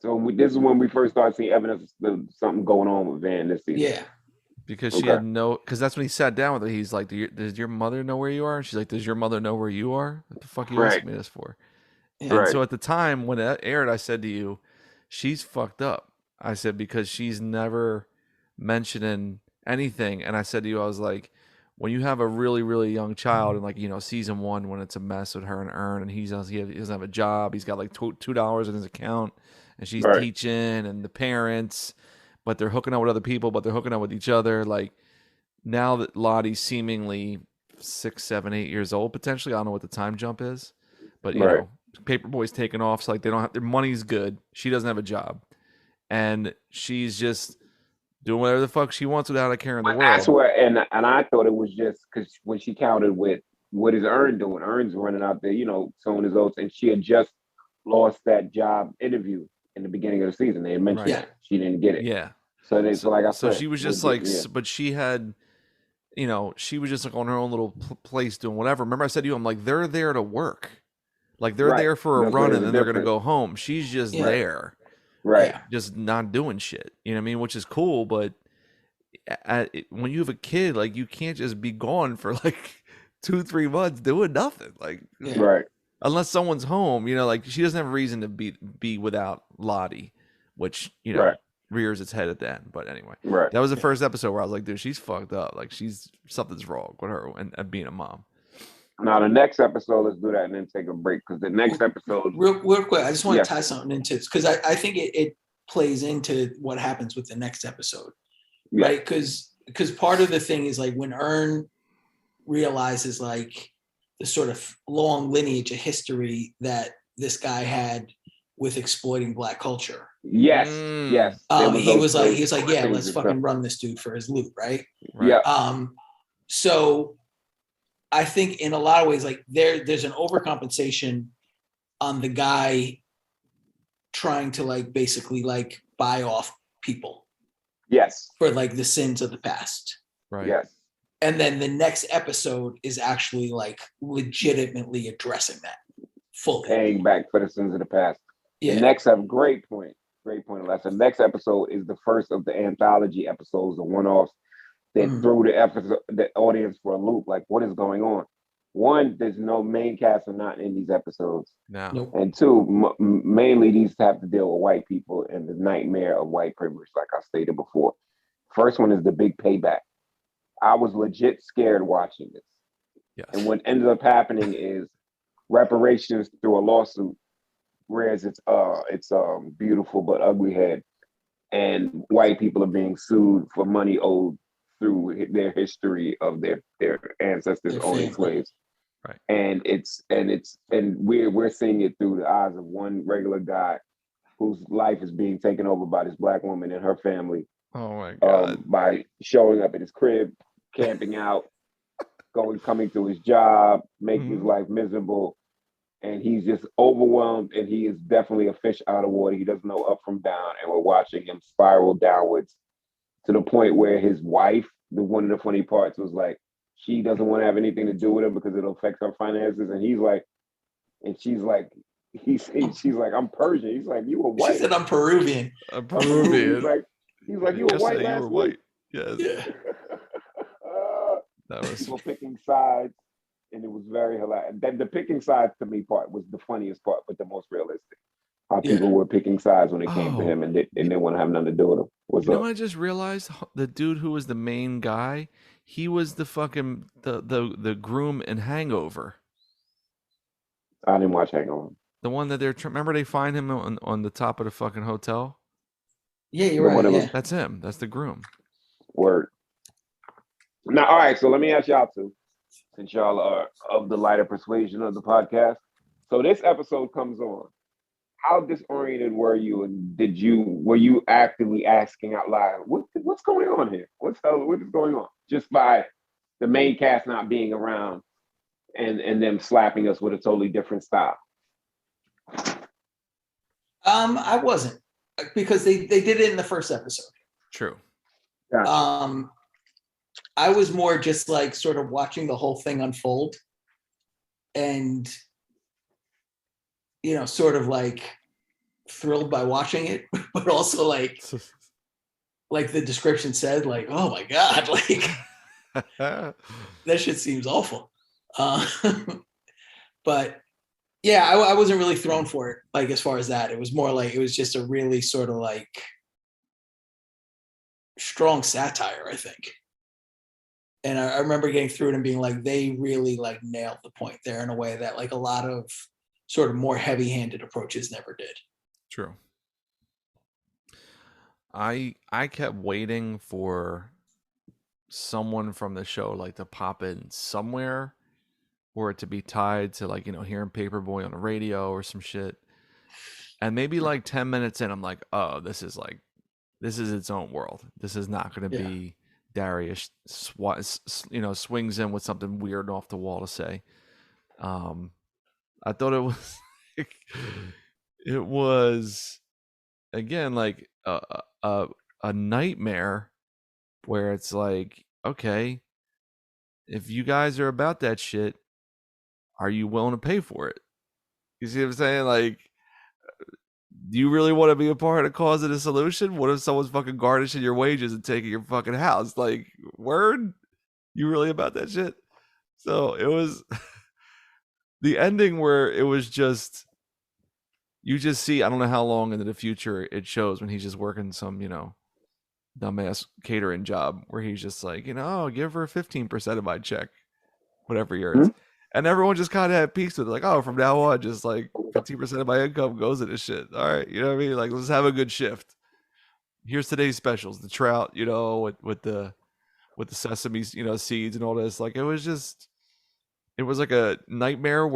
So this is when we first started seeing evidence of something going on with Van this season. Yeah. Because she had because that's when he sat down with her. He's like, does your mother know where you are? And she's like, does your mother know where you are? What the fuck are you asking me this for? And so at the time when it aired, I said to you, she's fucked up. I said, because she's never mentioning anything. And I said to you, I was like, when you have a really, really young child and like, season 1, when it's a mess with her and Ern and he doesn't have a job, he's got like $2 in his account and she's teaching and the parents, but they're hooking up with other people, but they're hooking up with each other. Like now that Lottie's seemingly 6, 7, 8 years old, potentially, I don't know what the time jump is, but you know, Paperboy's taking off. So like they don't have, their money's good. She doesn't have a job and she's just doing whatever the fuck she wants without a care in the world. That's where, and I thought it was just because when she counted with what is Ern doing, Ern's running out there, sowing his oats, and she had just lost that job interview in the beginning of the season. They had mentioned that she didn't get it. Yeah. So like I said, so she was just like, but she had, she was just like on her own little place doing whatever. Remember I said to you, I'm like, they're there to work. Like they're there for a run and then they're going to go home. She's just there. Right. Just not doing shit. You know what I mean? Which is cool. But when you have a kid, like you can't just be gone for like 2-3 months doing nothing. Like, unless someone's home, like she doesn't have a reason to be without Lottie, which, rears its head at the end. But anyway, that was the first episode where I was like, dude, she's fucked up. Like something's wrong with her and being a mom. Now the next episode, let's do that and then take a break because the next episode, real quick, I just want to tie something into it because I think it plays into what happens with the next episode, right? Because part of the thing is like when Ern realizes like the sort of long lineage of history that this guy had with exploiting Black culture. Yes. He was like, yeah, let's fucking run this dude for his loot, right? So I think in a lot of ways, like there's an overcompensation on the guy trying to like basically like buy off people. For like the sins of the past. Right. And then the next episode is actually like legitimately addressing that fully. Paying back for the sins of the past. Yeah. The next great point, Alexa. The next episode is the first of the anthology episodes, the one-offs that threw the audience for a loop. Like, what is going on? One, there's no main cast are not in these episodes. No. And two, mainly these have to deal with white people and the nightmare of white privilege, like I stated before. First one is the big payback. I was legit scared watching this. Yes. And what ended up happening is reparations through a lawsuit, whereas it's beautiful but ugly head. And white people are being sued for money owed through their history of their ancestors owning slaves. Right. And we're seeing it through the eyes of one regular guy whose life is being taken over by this Black woman and her family. Oh my God. By showing up at his crib, camping out, coming to his job, making his life miserable. And he's just overwhelmed, and he is definitely a fish out of water. He doesn't know up from down, and we're watching him spiral downwards to the point where his wife, one of the funny parts was like, she doesn't want to have anything to do with him because it'll affect her finances. And he's like, and she's like, she's like, I'm Persian. He's like, you were white. She said I'm Peruvian. A Peruvian. He's like, you were white Yesterday last you were white. week. Yes. Yeah. That was People picking sides, and it was very hilarious. The picking sides to me part was the funniest part, but the most realistic. How people were picking sides when it came to him, and they didn't want to have nothing to do with him. What's you up? know what I just realized? The dude who was the main guy, he was the fucking the groom in Hangover. I didn't watch Hangover. The one that remember they find him on the top of the fucking hotel? Yeah, you're right. Yeah. That's him. That's the groom. Word. Now, all right, so let me ask y'all two, since y'all are of the lighter persuasion of the podcast. So this episode comes on. How disoriented were you, and were you actively asking out loud, what's going on here? What is going on? Just by the main cast not being around and them slapping us with a totally different style. I wasn't, because they did it in the first episode. True. Gotcha. I was more just like sort of watching the whole thing unfold, and sort of like thrilled by watching it, but also like the description said, like, oh my God, like that shit seems awful. But yeah, I wasn't really thrown for it. Like, as far as that, it was more like, it was just a really sort of like strong satire, I think. And I remember getting through it and being like, they really like nailed the point there in a way that like a lot of sort of more heavy-handed approaches never did. True. I kept waiting for someone from the show like to pop in somewhere, or it to be tied to like, hearing Paperboy on the radio or some shit. And maybe like 10 minutes in, I'm like, oh, this is its own world. This is not going to be Darius, swings in with something weird off the wall to say. I thought it was, it was again like a nightmare where it's like, okay, if you guys are about that shit, are you willing to pay for it? You see what I'm saying? Like, do you really want to be a part of the cause of the solution? What if someone's fucking garnishing your wages and taking your fucking house? Like, word? You really about that shit? So it was the ending where it was just, you just see, I don't know how long into the future it shows when he's just working some, dumbass catering job where he's just like, oh, give her 15% of my check, whatever year it's. And everyone just kind of had peace with it. Like, oh, from now on, just like 15% of my income goes into shit. All right. You know what I mean? Like, let's have a good shift. Here's today's specials. The trout, with the sesame, seeds and all this. Like, it was like a nightmare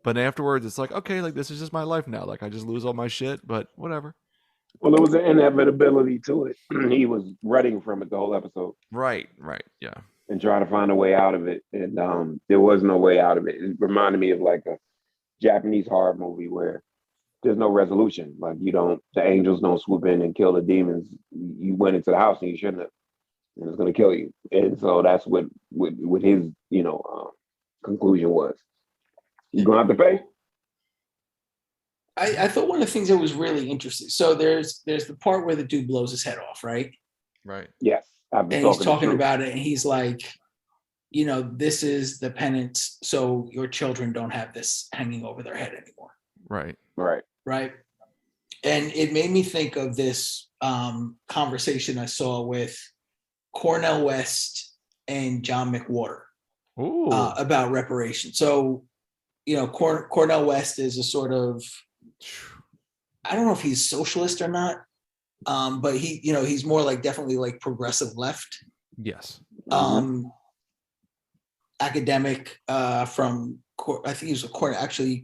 but afterwards it's like, okay, like this is just my life now. Like, I just lose all my shit, but whatever. Well, there was an inevitability to it. He was running from it the whole episode. Right. Yeah. And trying to find a way out of it. And there was no way out of it. It reminded me of like a Japanese horror movie where there's no resolution. Like, the angels don't swoop in and kill the demons. You went into the house and you shouldn't have. And it's going to kill you. And so that's what his, conclusion was. You're going to have to pay? I thought one of the things that was really interesting. So there's the part where the dude blows his head off, right? Right. Yes. And he's talking about it, and he's like, this is the penance, so your children don't have this hanging over their head anymore. Right. And it made me think of this conversation I saw with Cornel West and John McWhorter about reparations. So, Cornel West is a sort of, I don't know if he's socialist or not. But he's more like definitely like progressive left. Yes. Academic from, I think he was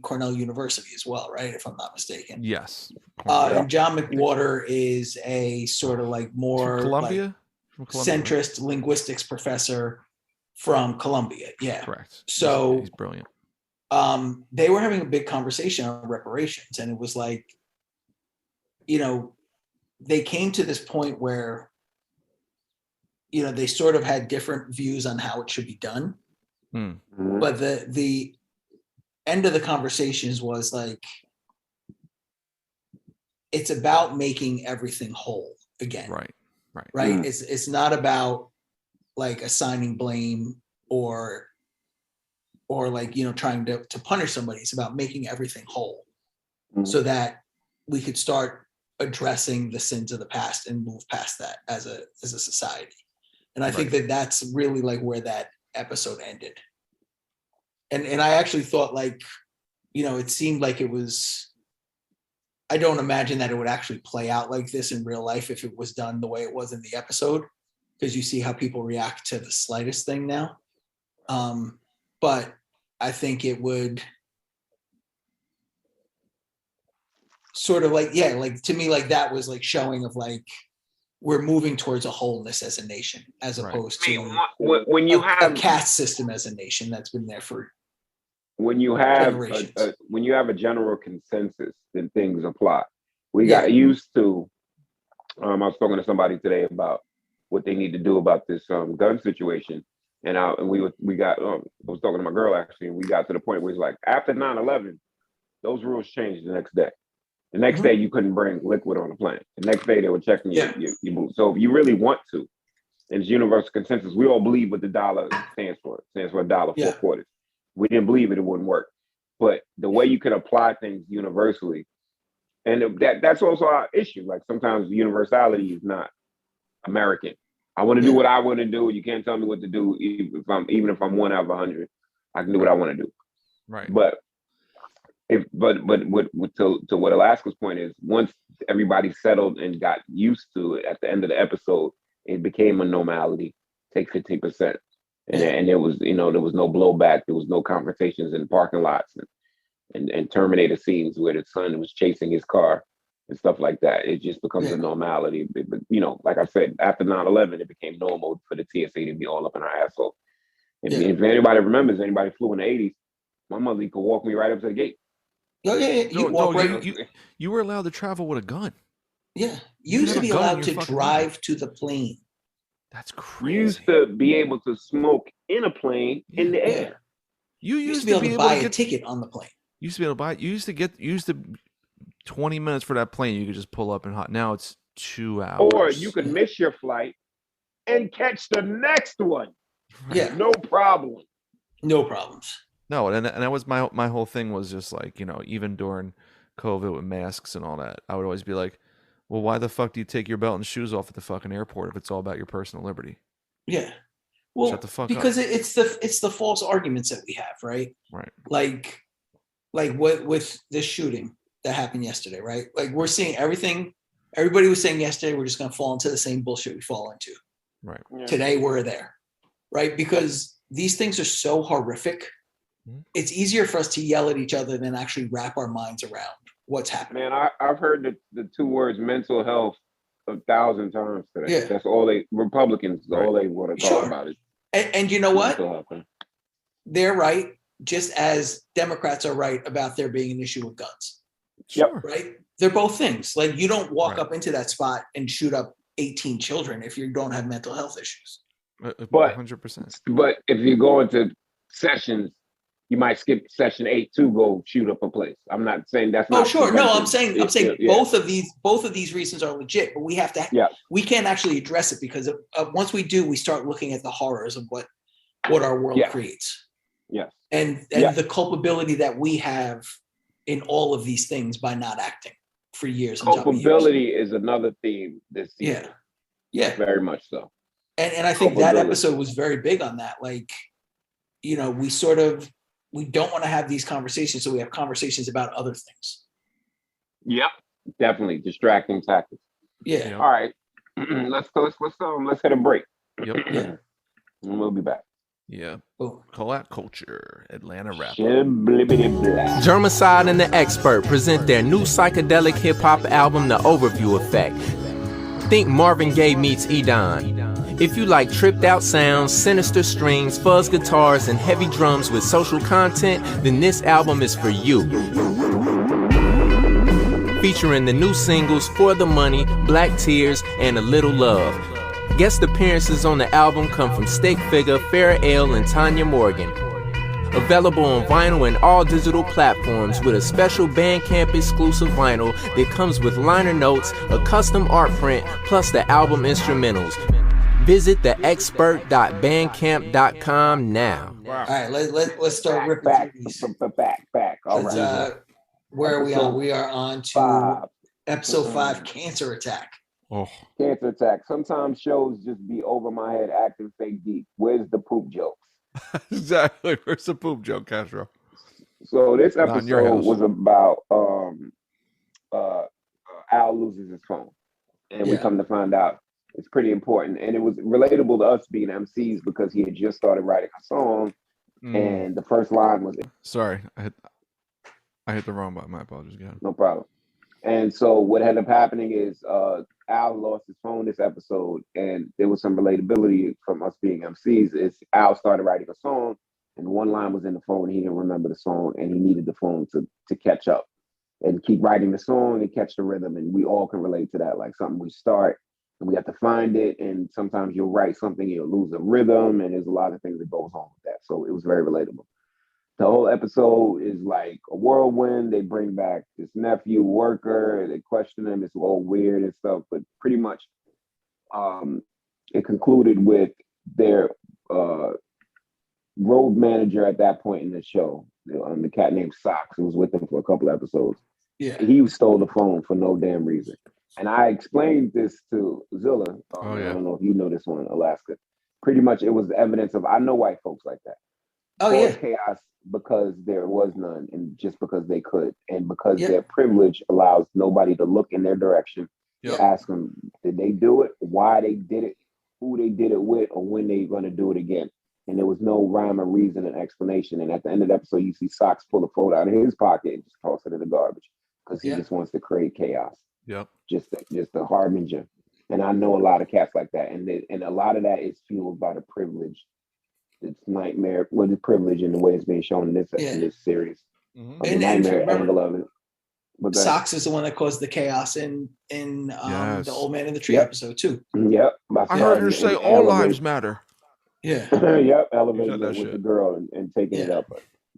Cornell University as well, right? If I'm not mistaken. Yes. And John McWhorter is a sort of like more Columbia? Like centrist linguistics professor from Columbia. Yeah. Correct. So he's brilliant. They were having a big conversation on reparations, and it was like, they came to this point where they sort of had different views on how it should be done. Mhm. But the end of the conversations was like, it's about making everything whole again. Right. Right. It's not about like assigning blame or like, trying to punish somebody. It's about making everything whole so that we could start addressing the sins of the past and move past that as a society. And I think that that's really like where that episode ended. And I actually thought like, it seemed like it was, I don't imagine that it would actually play out like this in real life if it was done the way it was in the episode, because you see how people react to the slightest thing now. But I think it would sort of like, like to me, like that was like showing of like, we're moving towards a wholeness as a nation, as opposed to when you have a caste system as a nation that's been there for when you have generations. when you have a general consensus, then things apply. We got used to. I was talking to somebody today about what they need to do about this gun situation, and I was talking to my girl actually, and we got to the point where it's like after 9/11, those rules changed the next day. The next day, you couldn't bring liquid on the plane. The next day, they were checking your boots. So if you really want to, and it's universal consensus, we all believe what the dollar stands for. It stands for $1 4 quarters. We didn't believe it wouldn't work. But the way you can apply things universally, and that's also our issue. Like sometimes universality is not American. I want to do what I want to do. You can't tell me what to do. Even if I'm 1 out of 100, I can do what I want to do. Right. But to what Alaska's point is, once everybody settled and got used to it, at the end of the episode, it became a normality. Take 15%, and there was there was no blowback. There was no confrontations in parking lots and Terminator scenes where the son was chasing his car and stuff like that. It just becomes a normality. Like I said, after 9/11, it became normal for the TSA to be all up in our asshole. If anybody remembers, anybody flew in the 80s, my mother could walk me right up to the gate. Oh, You were allowed to travel with a gun. Yeah. You used to be allowed to drive to the plane. That's crazy. You used to be able to smoke in a plane in the air. You used to be able to buy a ticket on the plane. You used to be able to buy. You used to 20 minutes for that plane. You could just pull up and hot. Now it's 2 hours. Or you could miss your flight and catch the next one. Yeah. No problem. No problems. No, and that was my whole thing was just like, even during COVID with masks and all that, I would always be like, well, why the fuck do you take your belt and shoes off at the fucking airport if it's all about your personal liberty? Yeah. Well, shut the fuck because up. it's the false arguments that we have, right? Right. Like what with this shooting that happened yesterday, right? Like we're seeing everything everybody was saying yesterday, we're just going to fall into the same bullshit we fall into. Right. Yeah. Today we're there, right? Because these things are so horrific. It's easier for us to yell at each other than actually wrap our minds around what's happening. Man, I've heard the two words mental health 1,000 times today. Yeah. That's all Republicans, all they want to talk about is. And you know what? Mental health. They're right, just as Democrats are right about there being an issue with guns. Sure. Right? They're both things. Like you don't walk up into that spot and shoot up 18 children if you don't have mental health issues. But 100%. But if you go into sessions, you might skip session 8 to go shoot up a place. I'm not saying that's not. Oh, sure. No, I'm saying yeah. both of these reasons are legit, but we have to. Yeah. We can't actually address it because once we do, we start looking at the horrors of what our world creates. Yes. And the culpability that we have in all of these things by not acting for years. Culpability is another theme this season. Yeah. Very much so. And I think that episode was very big on that. Like, we don't want to have these conversations, so we have conversations about other things. Yep, definitely distracting tactics. Yeah. All right, let's hit a break. Yep. Yeah. And we'll be back. Yeah. Boom. Call out culture, Atlanta rap. Germicide and The Expert present their new psychedelic hip hop album, The Overview Effect. Think Marvin Gaye meets Edon. If you like tripped out sounds, sinister strings, fuzz guitars, and heavy drums with social content, then this album is for you. Featuring the new singles For the Money, Black Tears, and A Little Love. Guest appearances on the album come from Stick Figure, Farrah Ale, and Tanya Morgan. Available on vinyl and all digital platforms with a special Bandcamp exclusive vinyl that comes with liner notes, a custom art print, plus the album instrumentals. Visit theexpert.bandcamp.com now. All right, let's start ripping back, through these. back. All right. Where are we on? We are on to episode 5, Cancer Attack. Oh, Cancer Attack. Sometimes shows just be over my head acting fake deep. Where's the poop jokes? exactly. Where's the poop joke, Castro? So this Not in your episode house. was about Al loses his phone. And we come to find out it's pretty important. And it was relatable to us being MCs because he had just started writing a song. And the first line was, sorry, I hit the wrong button. My apologies again. no problem. And so what ended up happening is Al lost his phone this episode, and there was some relatability from us being MCs. Is Al started writing a song, and one line was in the phone. He didn't remember the song, and he needed the phone to catch up and keep writing the song and catch the rhythm. And we all can relate to that, like something we start and we have to find it. And sometimes you'll write something, you'll lose a rhythm, and there's a lot of things that goes on with that. So it was very relatable. The whole episode is like a whirlwind. They bring back this nephew worker. They question him. It's all weird and stuff. But pretty much, it concluded with their road manager at that point in the show, the cat named Socks, who was with them for a couple episodes. Yeah, he stole the phone for no damn reason. And I explained this to Zilla. I don't know if you know this one, Alaska. Pretty much, it was evidence of I know white folks like that. Chaos because there was none, and just because they could, and because their privilege allows nobody to look in their direction, ask them, did they do it, why they did it, who they did it with, or when they're going to do it again. And there was no rhyme or reason and explanation. And at the end of the episode, you see Socks pull the phone out of his pocket and just toss it in the garbage because he just wants to create chaos. Yep. Just a harbinger. And I know a lot of cats like that, and a lot of that is fueled by the privilege. It's nightmare with the privilege and the way it's being shown in this series. Mm-hmm. The nightmare angle of it. But Socks is the one that caused the chaos in the Old Man in the Tree episode too. Yep. I heard her say all lives matter. Yeah. Yep. Elevating with the girl and taking it up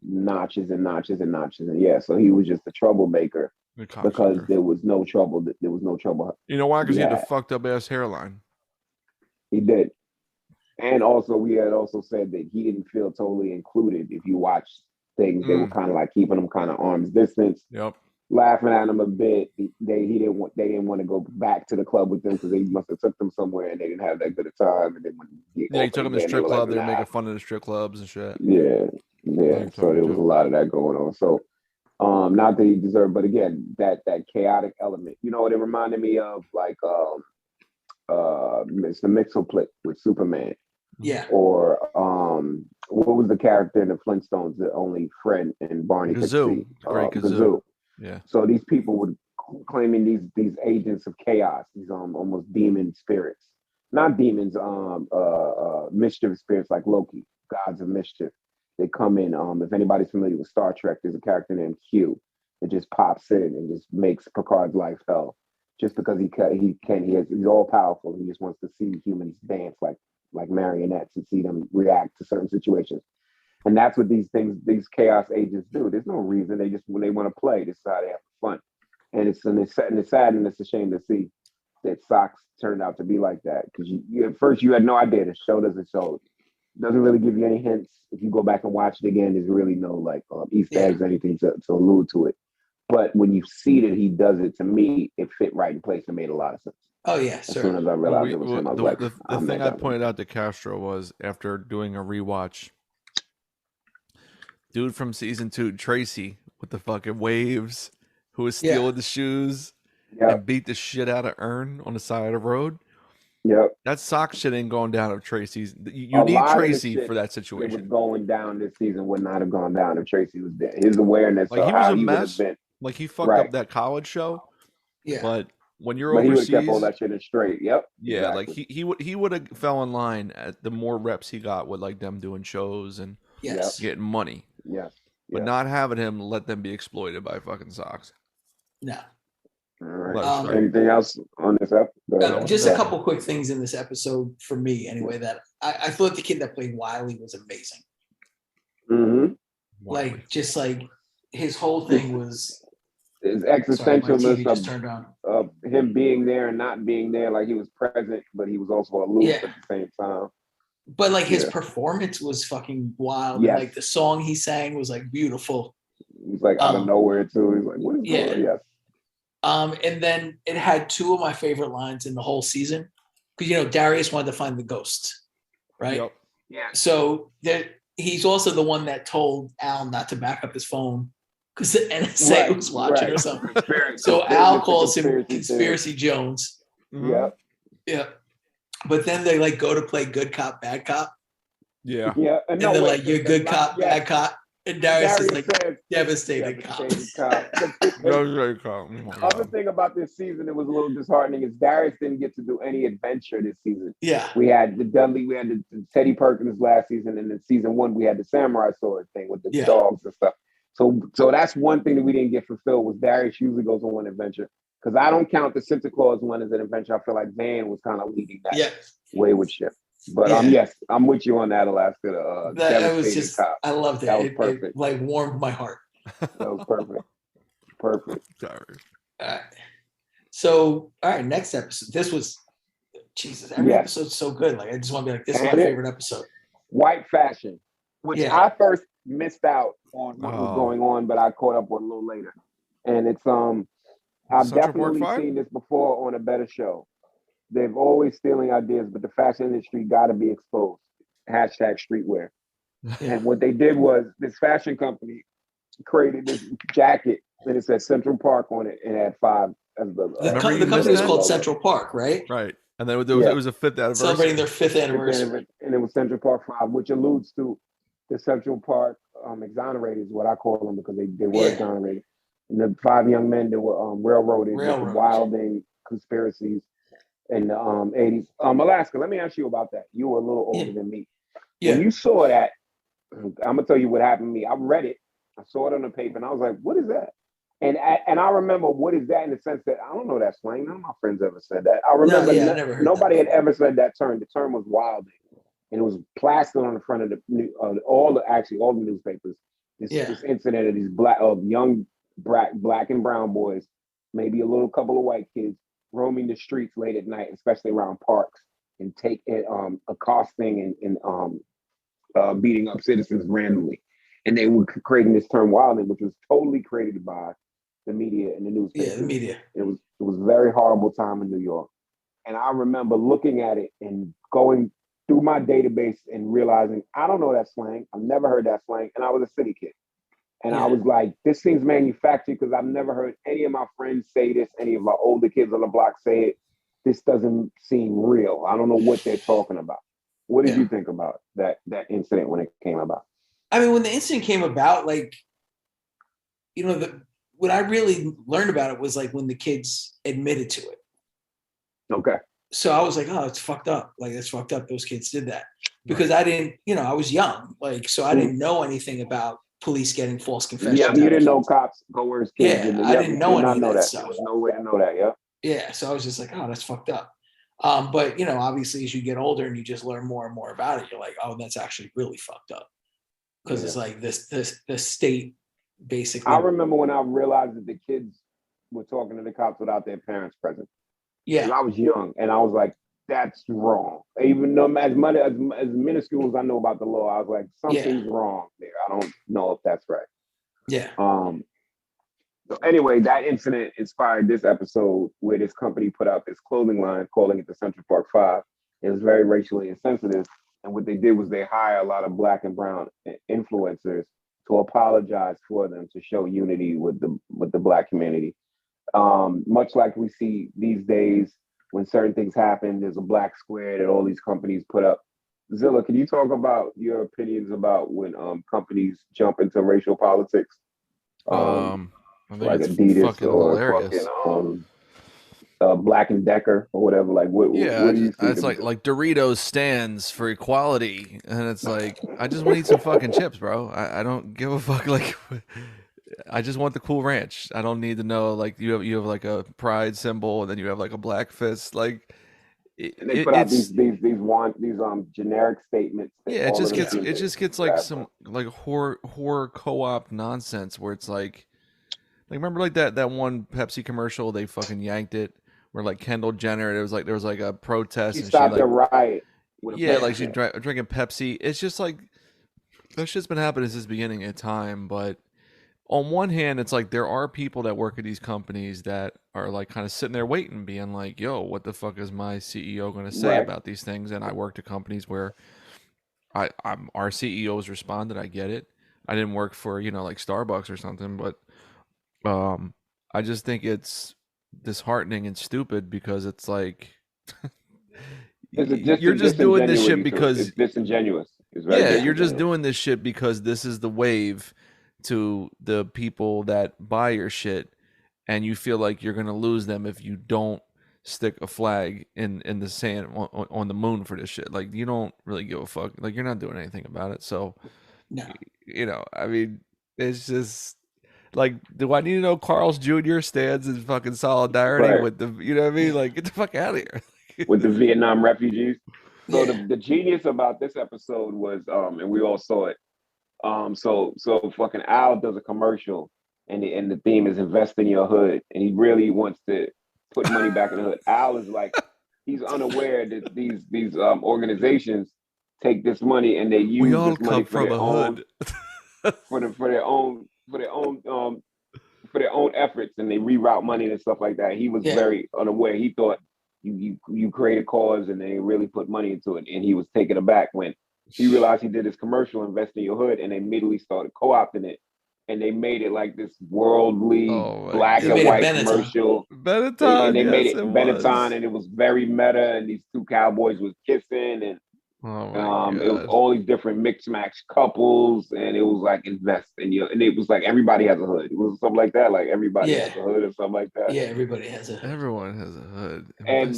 notches and notches and notches. And so he was just a troublemaker because there was no trouble. There was no trouble. You know why? Because he had a fucked up ass hairline. He did. And also, we had also said that he didn't feel totally included. If you watch things, they were kind of like keeping him kind of arm's distance. Yep. Laughing at him a bit. They didn't want to go back to the club with them because they must have took them somewhere and they didn't have that good a time. And he took them to the strip club. They were making fun of the strip clubs and shit. Yeah. So there was a lot of that going on. So not that he deserved, but again, that chaotic element. You know what it reminded me of? Like Mr. Mixoplick with Superman. Yeah. Or what was the character in the Flintstones, the only friend in Barney? Gazoo. Great Gazoo. Yeah. So these people would claiming these agents of chaos, these almost demon spirits. Not demons, mischief spirits like Loki, gods of mischief. They come in. If anybody's familiar with Star Trek, there's a character named Q that just pops in and just makes Picard's life hell. Just because he's all powerful. He just wants to see humans dance like marionettes and see them react to certain situations. And that's what these chaos agents do. There's no reason. They just, when they want to play, this is how they have fun. And it's sad and it's a shame to see that Socks turned out to be like that. Because you at first you had no idea. The show doesn't show. It doesn't really give you any hints. If you go back and watch it again, there's really no Easter eggs or anything to allude to it. But when you see that he does it, to me, it fit right in place and made a lot of sense. Oh yeah, as soon as I realized it was him, I was like, the thing I pointed out to Castro was after doing a rewatch, dude from season 2, Tracy, with the fucking waves, who was stealing the shoes and beat the shit out of Ern on the side of the road. Yep. That sock shit ain't going down if Tracy's. You need Tracy for that situation. It was going down this season would not have gone down if Tracy was there. His awareness like of he was how a he mess. Would have been. Like he fucked up that college show. Yeah. But when you're but overseas, he would have kept all that shit in straight. Yep. Yeah, exactly. like he would have fell in line at the more reps he got with like them doing shows and getting money. Yes. But not having him let them be exploited by fucking Socks. No. All right. That's right. Anything else on this episode? Just a couple quick things in this episode for me, anyway. That I thought the kid that played Wiley was amazing. Mm-hmm. Like, just like his whole thing was His sorry, my existentialness TV just turned on. of him being there and not being there, like he was present, but he was also aloof Yeah. at the same time. But like his Yeah. performance was fucking wild. Yes. And, like the song he sang was like beautiful. He's like out of nowhere too. He's like, what is Yeah. going on? Yes. And then it had two of my favorite lines in the whole season. Because Darius wanted to find the ghost, right? Yep. Yeah. So he's also the one that told Al not to back up his phone because the NSA was watching or something. So Al calls him Conspiracy Jones. Yeah. Yeah. But then they like go to play good cop, bad cop. Yeah. Yeah. And they're like, you're good cop, bad cop. And Darius is like, says, devastated cop. Other thing about this season that was a little disheartening is Darius didn't get to do any adventure this season. Yeah. We had the Dudley, we had the Teddy Perkins last season, and in season 1 we had the samurai sword thing with the dogs and stuff. So that's one thing that we didn't get fulfilled was Darius usually goes on one adventure. Because I don't count the Santa Claus one as an adventure. I feel like Van was kind of leading that wayward ship. But yes, I'm with you on that, Alaska. That was just, cop. I loved it. That was perfect. It like warmed my heart. That was perfect. Perfect. Sorry. All right. So, all right, next episode. This was, Jesus, every episode's so good. Like, I just want to be like, this is my favorite episode. White fashion, which I first missed out on what was going on, but I caught up on a little later. And it's, I've definitely seen this before on a better show. They've always stealing ideas, but the fashion industry got to be exposed. Hashtag streetwear. And what they did was this fashion company created this jacket and it said Central Park on it and had 5 as the company is called Central Park, right? Right. And then it was a 5th anniversary. Celebrating their 5th anniversary. And it was Central Park 5, which alludes to the Central Park exonerated is what I call them because they were exonerated. And the 5 young men that were railroaded with wilding conspiracies in the 80s. Alaska, let me ask you about that. You were a little older than me. When you saw that, I'm gonna tell you what happened to me. I read it, I saw it on the paper, and I was like, "What is that?" And I remember what is that in the sense that I don't know that slang. None of my friends ever said that. I remember nobody had ever said that term. The term was wilding, and it was plastered on the front of all the newspapers. This incident of these young black and brown boys, maybe a little couple of white kids roaming the streets late at night, especially around parks, and accosting and beating up citizens randomly. And they were creating this term wilding, which was totally created by the media and the newspaper. Yeah, the media. It was a very horrible time in New York. And I remember looking at it and going through my database and realizing, I don't know that slang. I've never heard that slang. And I was a city kid. And I was like, this seems manufactured because I've never heard any of my friends say this, any of my older kids on the block say it. This doesn't seem real. I don't know what they're talking about. What did you think about that incident when it came about? I mean, when the incident came about, like, what I really learned about it was like when the kids admitted to it. Okay. So I was like, oh, it's fucked up. Like, it's fucked up. Those kids did that. Because I didn't, I was young. Like, so I didn't know anything about police getting false confessions. Yeah, you didn't know cops coerce kids. Yeah, I didn't know any of that stuff. There was no way to know that, Yeah, so I was just like, oh, that's fucked up. But, obviously as you get older and you just learn more and more about it, you're like, oh, that's actually really fucked up. Because it's like the state basically. I remember when I realized that the kids were talking to the cops without their parents present. Yeah. I was young and I was like, that's wrong. Even though as minuscule as I know about the law, I was like, something's wrong there. I don't know if that's right. Yeah. So anyway, that incident inspired this episode where this company put out this clothing line calling it the Central Park 5. It was very racially insensitive. And what they did was they hire a lot of black and brown influencers to apologize for them to show unity with the black community. Much like we see these days when certain things happen, there's a black square that all these companies put up. Zilla, can you talk about your opinions about when companies jump into racial politics? I think like it's Adidas fucking or hilarious. fucking Black and Decker or whatever. Like, what do you think? It's like Doritos stands for equality, and it's like I just want to eat some fucking chips, bro. I don't give a fuck. Like, I just want the cool ranch. I don't need to know like you have like a pride symbol and then you have like a black fist. Like And they put out it's these generic statements that yeah, all of them it just gets like grab some on. like horror co-op nonsense where it's like remember like that one Pepsi commercial they fucking yanked it where like Kendall Jenner it was like there was like a protest She and she stopped like a riot with a yeah Pepsi like she can. drinking Pepsi. It's just like that shit's been happening since the beginning of time. But on one hand, it's like there are people that work at these companies that are like kind of sitting there waiting, being like, "Yo, what the fuck is my CEO going to say Right. about these things?" And I worked at companies where our CEOs responded. I get it. I didn't work for like Starbucks or something, but I just think it's disheartening and stupid because it's like There's a you're just doing this shit disingenuity to it. because It's disingenuous. It's very yeah, you're just disingenuous. doing this shit because this is the wave to the people that buy your shit, and you feel like you're gonna lose them if you don't stick a flag in the sand on the moon for this shit. Like you don't really give a fuck. Like you're not doing anything about it. So No. I mean, it's just like, do I need to know Carl's Jr. stands in fucking solidarity Right. with the, you know what I mean? Like, get the fuck out of here. With the Vietnam refugees. So Yeah. the genius about this episode was, and we all saw it. So fucking Al does a commercial, and the theme is invest in your hood, and he really wants to put money back in the hood. Al is like, he's unaware that these organizations take this money and they use We all this money come from a hood. for their own efforts, and they reroute money and stuff like that. He was Yeah. very unaware. He thought you create a cause and they really put money into it, and he was taken aback when he realized he did his commercial, invest in your hood, and they immediately started co-opting it, and they made it like this worldly black They and made it white Benetton. commercial. Benetton, And they made it was. Benetton, and it was very meta, and these two cowboys was kissing, and Oh my it was God. all these different mixed match couples, and it was like invest in your, and it was like everybody has a hood. It was something like that, like everybody Yeah. has a hood or something like that. Yeah, everybody has a hood. Everyone has a hood.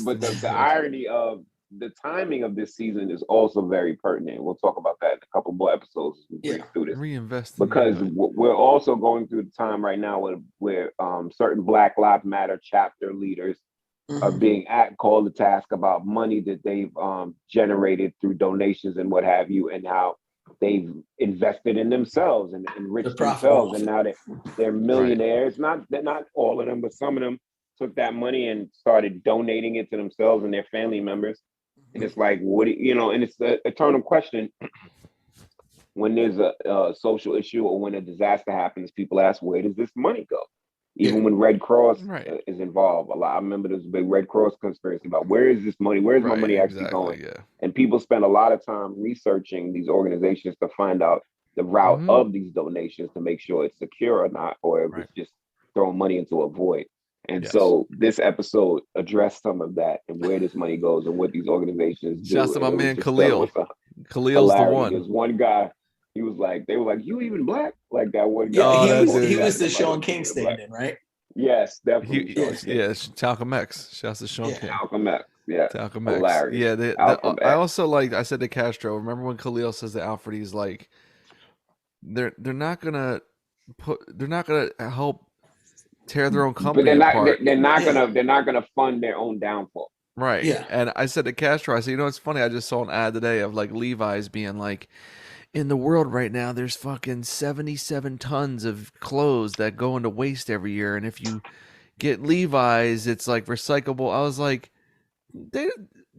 But the irony of the timing of this season is also very pertinent. We'll talk about that in a couple more episodes as we break through this. Reinvest Because we're also going through the time right now where certain Black Lives Matter chapter leaders are being called to task about money that they've generated through donations and what have you, and how they've invested in themselves and enriched themselves, and now they're millionaires. Not all of them, but some of them took that money and started donating it to themselves and their family members. And it's like, what and it's the eternal question. When there's a social issue or when a disaster happens, people ask, where does this money go? Even when Red Cross is involved, a lot. I remember there's a big Red Cross conspiracy about where is this money? Where's my money actually going? Yeah. And people spend a lot of time researching these organizations to find out the route of these donations to make sure it's secure or not, or if it's just throwing money into a void. And so this episode addressed some of that and where this money goes and what these organizations do. Shouts to my man Khalil. Khalil's the one. There's one guy. He was like, they were like, you even black? Like that one guy. Yeah, he was the Sean King stand-in, right? Yes, definitely. Talcum X. Shouts to Sean King. Talcum X. Yeah. Talcum X. Hilarious. Yeah, I also I said to Castro, remember when Khalil says to Alfred, he's like, they're not gonna help tear their own company apart. They're not gonna fund their own downfall. Right. Yeah. And I said to Castro, I said, it's funny, I just saw an ad today of like Levi's being like, in the world right now, there's fucking 77 tons of clothes that go into waste every year. And if you get Levi's, it's like recyclable. I was like, they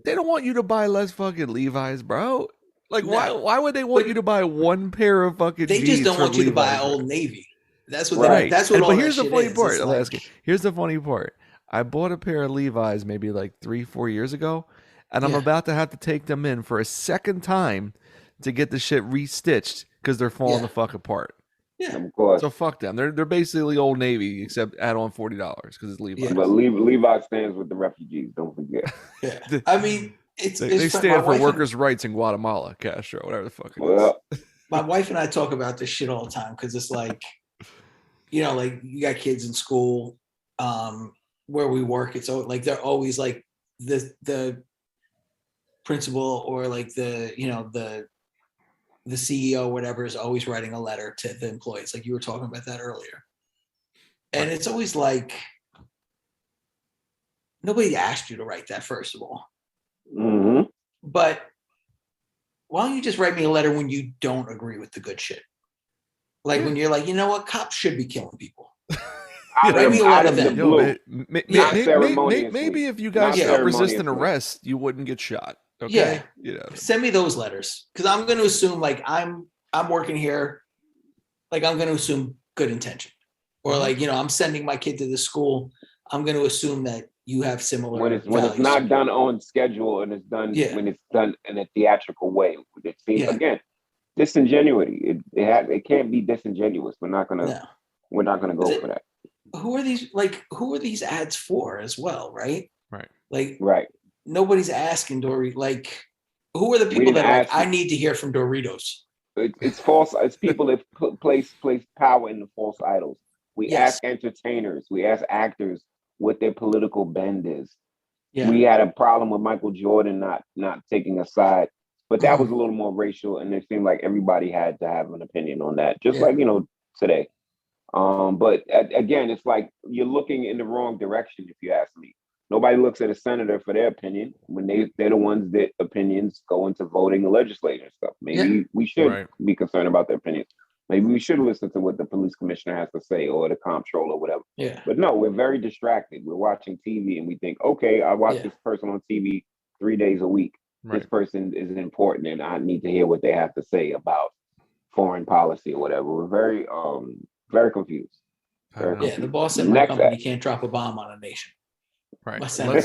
don't want you to buy less fucking Levi's, bro. Like, why would they want you to buy one pair of fucking jeans? They just don't want you to buy Old Navy. That's what that's what all that here's the funny part. Like, here's the funny part. I bought a pair of Levi's maybe like 3-4 years ago, and I'm about to have to take them in for a second time to get the shit restitched because they're falling the fuck apart. Yeah, of course. So fuck them. They're basically Old Navy, except add on $40 because it's Levi's. Yeah. But Levi stands with the refugees. Don't forget. Yeah, I mean, they stand for workers' rights in Guatemala, Castro, whatever the fuck it is. My wife and I talk about this shit all the time because it's like, like you got kids in school, where we work. It's like they're always like the principal or like the CEO, whatever, is always writing a letter to the employees. Like you were talking about that earlier. And it's always like, nobody asked you to write that, first of all. Mm-hmm. But why don't you just write me a letter when you don't agree with the good shit? Like when you're like, you know what, cops should be killing people. Write me a letter then. Maybe if you guys felt resistant arrest, you wouldn't get shot. Okay. Yeah. Send me those letters, because I'm going to assume like I'm working here. Like I'm going to assume good intention, or like, you know, I'm sending my kid to the school. I'm going to assume that you have similar. When it's not done on schedule and it's done when it's done in a theatrical way. It seems again, disingenuity. It can't be disingenuous. We're not gonna go for that. Who are these ads for as well, right? Right. Like, right. Nobody's asking Doritos. Like, who are the people that are like, I need to hear from Doritos? It's false. It's people that place power in the false idols. We ask entertainers, we ask actors what their political bend is. Yeah. We had a problem with Michael Jordan not taking a side, but that was a little more racial, and it seemed like everybody had to have an opinion on that, just like, you know, today. But again, it's like you're looking in the wrong direction, if you ask me. Nobody looks at a senator for their opinion when they're the ones that opinions go into voting the legislature and stuff. Maybe we should be concerned about their opinions. Maybe we should listen to what the police commissioner has to say, or the comptroller, or whatever. Yeah. But no, we're very distracted. We're watching TV and we think, okay, I watch this person on TV 3 days a week. Right. This person is important and I need to hear what they have to say about foreign policy or whatever. We're very confused. The boss at my company can't drop a bomb on a nation. Right. Let's talk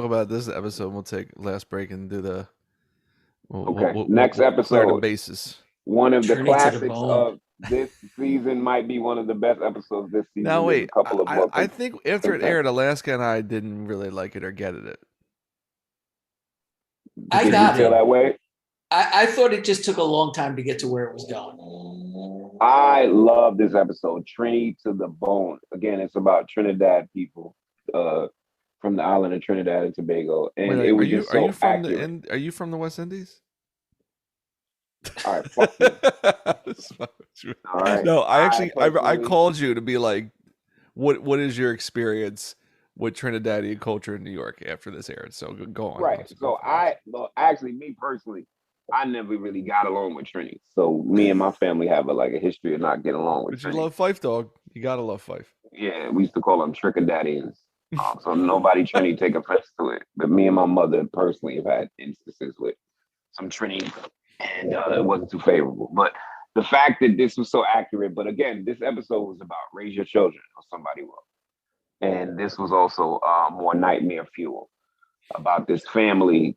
about this episode. We'll take last break and do the next episode. The basis. One of the classics of this season might be one of the best episodes this season. Now wait, I think after it aired, Alaska and I didn't really like it or get it. I got it that way. I thought it just took a long time to get to where it was going. I love this episode, Trini to the bone. Again, it's about Trinidad people from the island of Trinidad and Tobago, and it was just so accurate. Are you from the West Indies? All right, fuck you. All right. No, I called you to be like, what is your experience with Trinidadian culture in New York after this aired? So go on. Right. So me personally, I never really got along with Trini. So me and my family have a history of not getting along with Trini. But you love Fife, dog. You gotta love Fife. Yeah, we used to call them Trickadadians. So nobody Trini take offense to it. But me and my mother personally have had instances with some Trini, and it wasn't too favorable. But the fact that this was so accurate, but again, this episode was about raise your children or somebody will. And this was also more nightmare fuel about this family.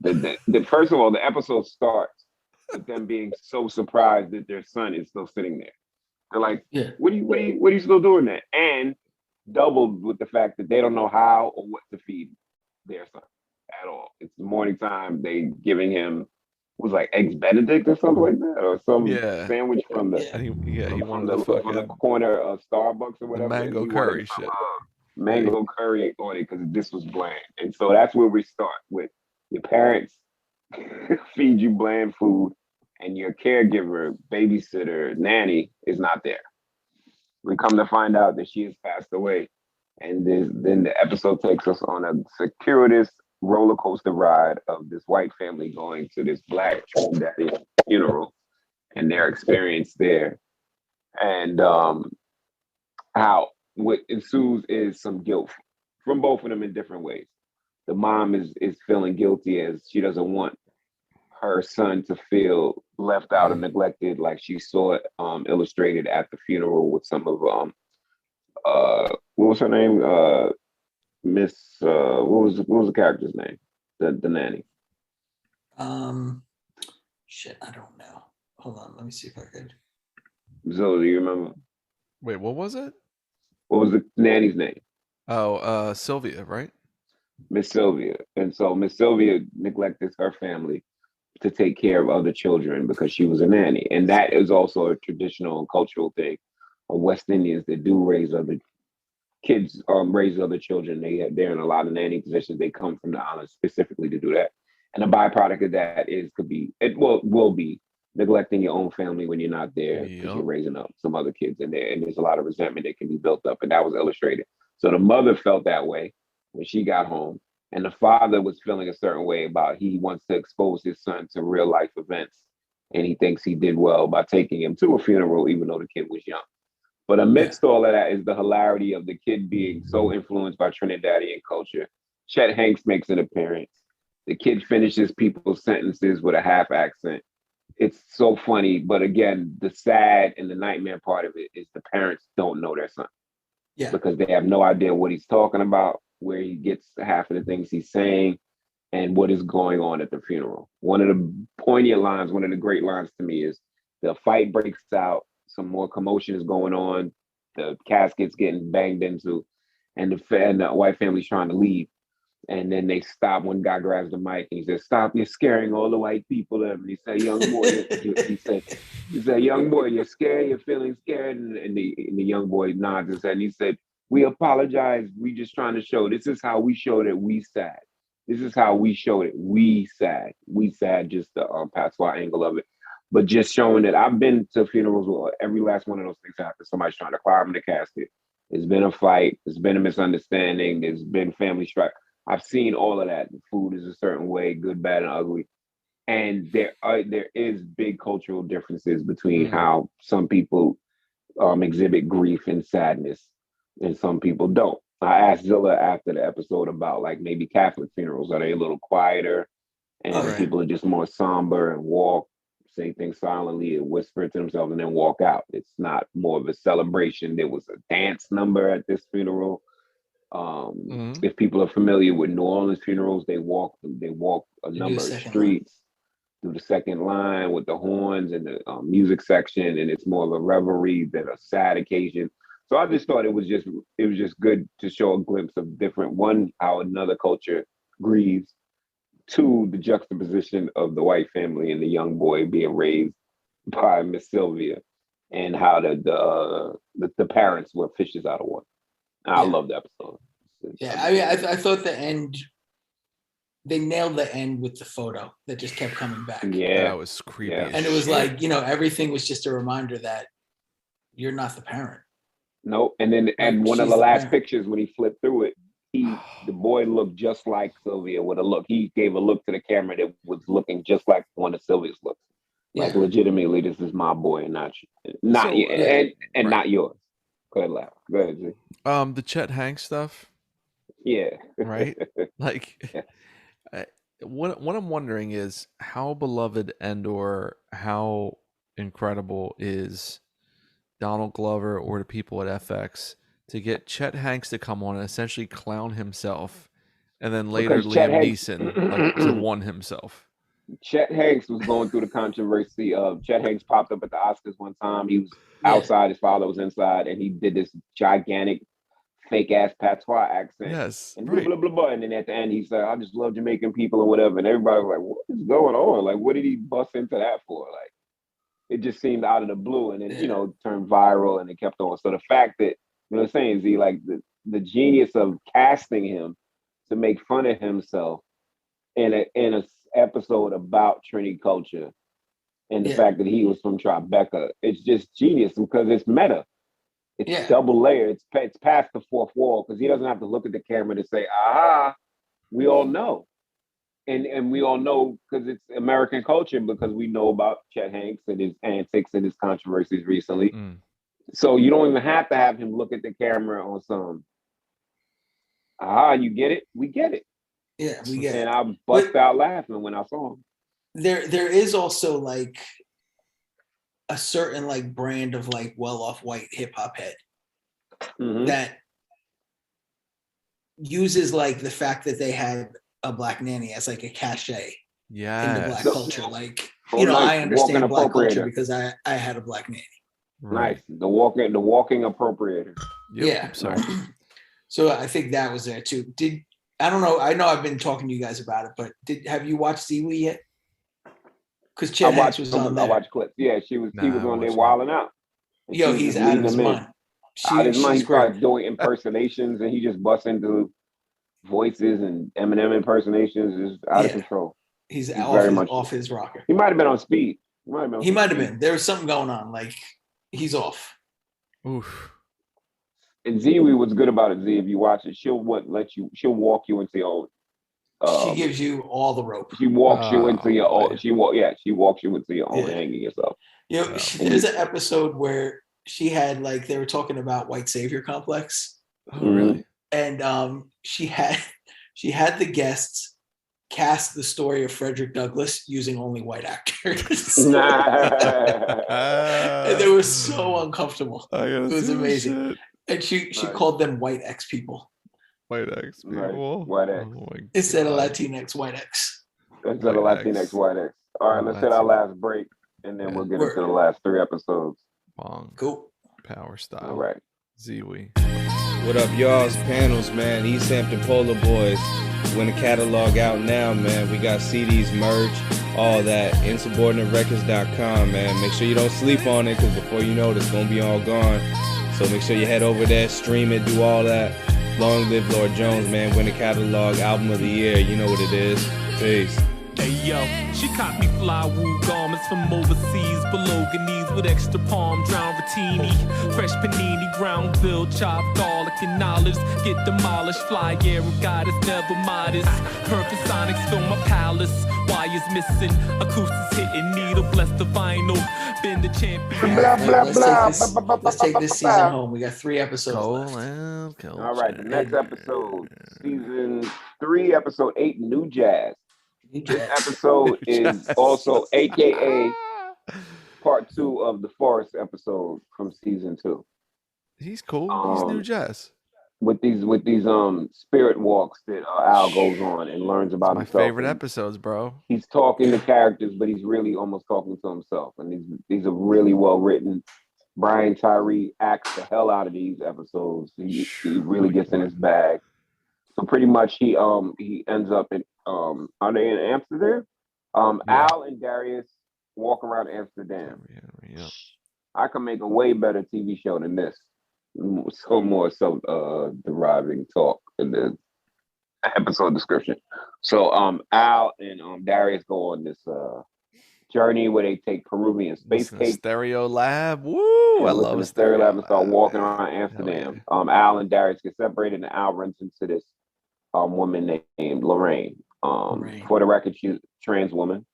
First of all, the episode starts with them being so surprised that their son is still sitting there. They're like, what are you still doing there? And doubled with the fact that they don't know how or what to feed their son at all. It's the morning time. They giving him Eggs Benedict or something like that, or some sandwich from the he wanted from the corner of Starbucks or whatever. The mango curry shit. Mango curry on it because this was bland, and so that's where we start with your parents feed you bland food, and your caregiver, babysitter, nanny is not there. We come to find out that she has passed away, and then the episode takes us on a circuitous roller coaster ride of this white family going to this black Trinidadian funeral and their experience there, and how what ensues is some guilt from both of them in different ways. The mom is feeling guilty as she doesn't want her son to feel left out and neglected, like she saw it illustrated at the funeral with some of what was her name? Miss what was the character's name? The nanny. Shit, I don't know. Hold on, let me see if I could. Zoe, do you remember? Wait, what was it? What was the nanny's name? Oh, Sylvia, right? Miss Sylvia. And so Miss Sylvia neglected her family to take care of other children because she was a nanny. And that is also a traditional and cultural thing of West Indians that do raise other kids, raise other children. They're in a lot of nanny positions. They come from the island specifically to do that. And a byproduct of that will be neglecting your own family when you're not there because Yep. you're raising up some other kids in there, and there's a lot of resentment that can be built up, and that was illustrated. So the mother felt that way when she got home, and the father was feeling a certain way about he wants to expose his son to real life events, and he thinks he did well by taking him to a funeral, even though the kid was young. But amidst all of that is the hilarity of the kid being so influenced by Trinidadian culture. Chet Hanks makes an appearance. The kid finishes people's sentences with a half accent. It's so funny, but again, the sad and the nightmare part of it is the parents don't know their son because they have no idea what he's talking about, where he gets half of the things he's saying, and what is going on at the funeral. One of the poignant lines, one of the great lines to me is the fight breaks out, some more commotion is going on, the casket's getting banged into, and the white family's trying to leave. And then they stop. One guy grabs the mic and he says, "Stop! You're scaring all the white people." And he said, "Young boy," he said, "Young boy, you're scared. You're feeling scared." And the young boy nods his head and he said, "We apologize. We just trying to show. This is how we show that we sad. This is how we show it. We sad. We sad." Just the patois angle of it, but just showing that I've been to funerals where every last one of those things happens. Somebody's trying to climb in the casket. There's been a fight. There's been a misunderstanding. There's been family strife. I've seen all of that. The food is a certain way, good, bad, and ugly. And there is big cultural differences between how some people exhibit grief and sadness and some people don't. I asked Zilla after the episode about like maybe Catholic funerals. Are they a little quieter and people are just more somber and say things silently and whisper to themselves and then walk out? It's not more of a celebration. There was a dance number at this funeral. If people are familiar with New Orleans funerals, they walk a number of streets through the second line with the horns and the music section, and it's more of a revelry than a sad occasion. So I just thought it was just good to show a glimpse of different, one, how another culture grieves, two, the juxtaposition of the white family and the young boy being raised by Miss Sylvia, and how the parents were fishes out of water. I love the episode. Yeah, I mean, I thought the end, they nailed the end with the photo that just kept coming back. Yeah, that was creepy. Yeah. And it was like, everything was just a reminder that you're not the parent. No, and then one of the last pictures when he flipped through it, the boy looked just like Sylvia with a look. He gave a look to the camera that was looking just like one of Sylvia's looks. Like legitimately, this is my boy, and not yours. Go ahead, laugh. Go ahead, G. The Chet Hanks stuff. Yeah. Right? Like, what I'm wondering is how beloved and/or how incredible is Donald Glover or the people at FX to get Chet Hanks to come on and essentially clown himself, and then later Liam Neeson to one himself. Chet Hanks was going through the controversy of Chet Hanks popped up at the Oscars one time. He was outside, his father was inside, and he did this gigantic fake ass patois accent. Yes. And blah, blah, blah, blah. And then at the end he said, "I just love Jamaican people," or whatever. And everybody was like, "What is going on? Like, what did he bust into that for?" Like, it just seemed out of the blue, and then turned viral, and it kept on. So the fact that, what I'm saying, Z, like the genius of casting him to make fun of himself in a episode about Trini culture, and the fact that he was from Tribeca, it's just genius because it's meta. It's double layered. It's past the fourth wall because he doesn't have to look at the camera to say, "Aha!" We all know, and we all know because it's American culture, because we know about Chet Hanks and his antics and his controversies recently. So you don't even have to have him look at the camera on some. "Aha! You get it? We get it." Yeah, we get it. And I bust out laughing when I saw him. There is also like a certain like brand of like well-off white hip hop head that uses like the fact that they had a black nanny as like a cachet in the black culture. Like, I understand black culture because I had a black nanny. Nice. The walking appropriator. Yeah. Sorry. So I think that was there too. I don't know. I know I've been talking to you guys about it, but have you watched Ziwi yet? Because Chet Hanks was on there. I watched clips. Yeah, he was on there wilding out. Yo, he's out of his mind. He starts doing impersonations, and he just busts into voices and Eminem impersonations. Is out of control. He's off his rocker. He might have been on speed. He might have been. There was something going on. Like he's off. Oof. And Z, what's good about it, Z, if you watch it, she'll walk you into your own. She gives you all the rope. She walks you into your own. She walks you into your own hanging yourself. You know, there's an episode where she had like they were talking about white savior complex. Oh, really? And she had the guests cast the story of Frederick Douglass using only white actors. And they were so uncomfortable. It was amazing. Shit. And she called them white X people. White X people. White X. Oh instead of Latinx white X. Instead of Latinx white X. All right, let's hit our last break, and then we'll get into the last 3 episodes. Bong. Cool. Power style. All right. Ziwi. What up, y'all's panels, man? East Hampton Polar Boys. When the catalog out now, man. We got CDs, merch, all that. Insubordinaterecords.com, man. Make sure you don't sleep on it, because before you know it, it's going to be all gone. So make sure you head over there, stream it, do all that. Long live Lord Jones, man. Win the catalog, album of the year. You know what it is. Peace. Hey yo, she caught me fly wool garments from overseas, Bolognese with extra palm, drown rotini, fresh panini, ground bill, chopped garlic and olives, get demolished, fly air of goddess, never modest, perfect sonics fill my palace, wires missing, acoustics hitting, needle bless the vinyl, been the champion. Let's take this season home. We got 3 episodes left. All right, the next episode, season 3, episode 8, New Jazz. This episode is also AKA part 2 of the Forest episode from season 2. He's cool. He's New Jazz. With these spirit walks that Al goes on and learns about my himself. Favorite episodes, bro. He's talking to characters, but he's really almost talking to himself. And these are really well written. Brian Tyree acts the hell out of these episodes. He really gets in his bag. So pretty much he ends up in are they in Amsterdam? Al and Darius walk around Amsterdam. Yeah. I can make a way better TV show than this. So more deriving talk in the episode description. So Al and Darius go on this journey where they take Peruvian space cake. Stereo Lab. Woo! I love Stereo Lab and start walking around Amsterdam. Yeah. Al and Darius get separated, and Al runs into this woman named Lorraine. For the record, she's a trans woman.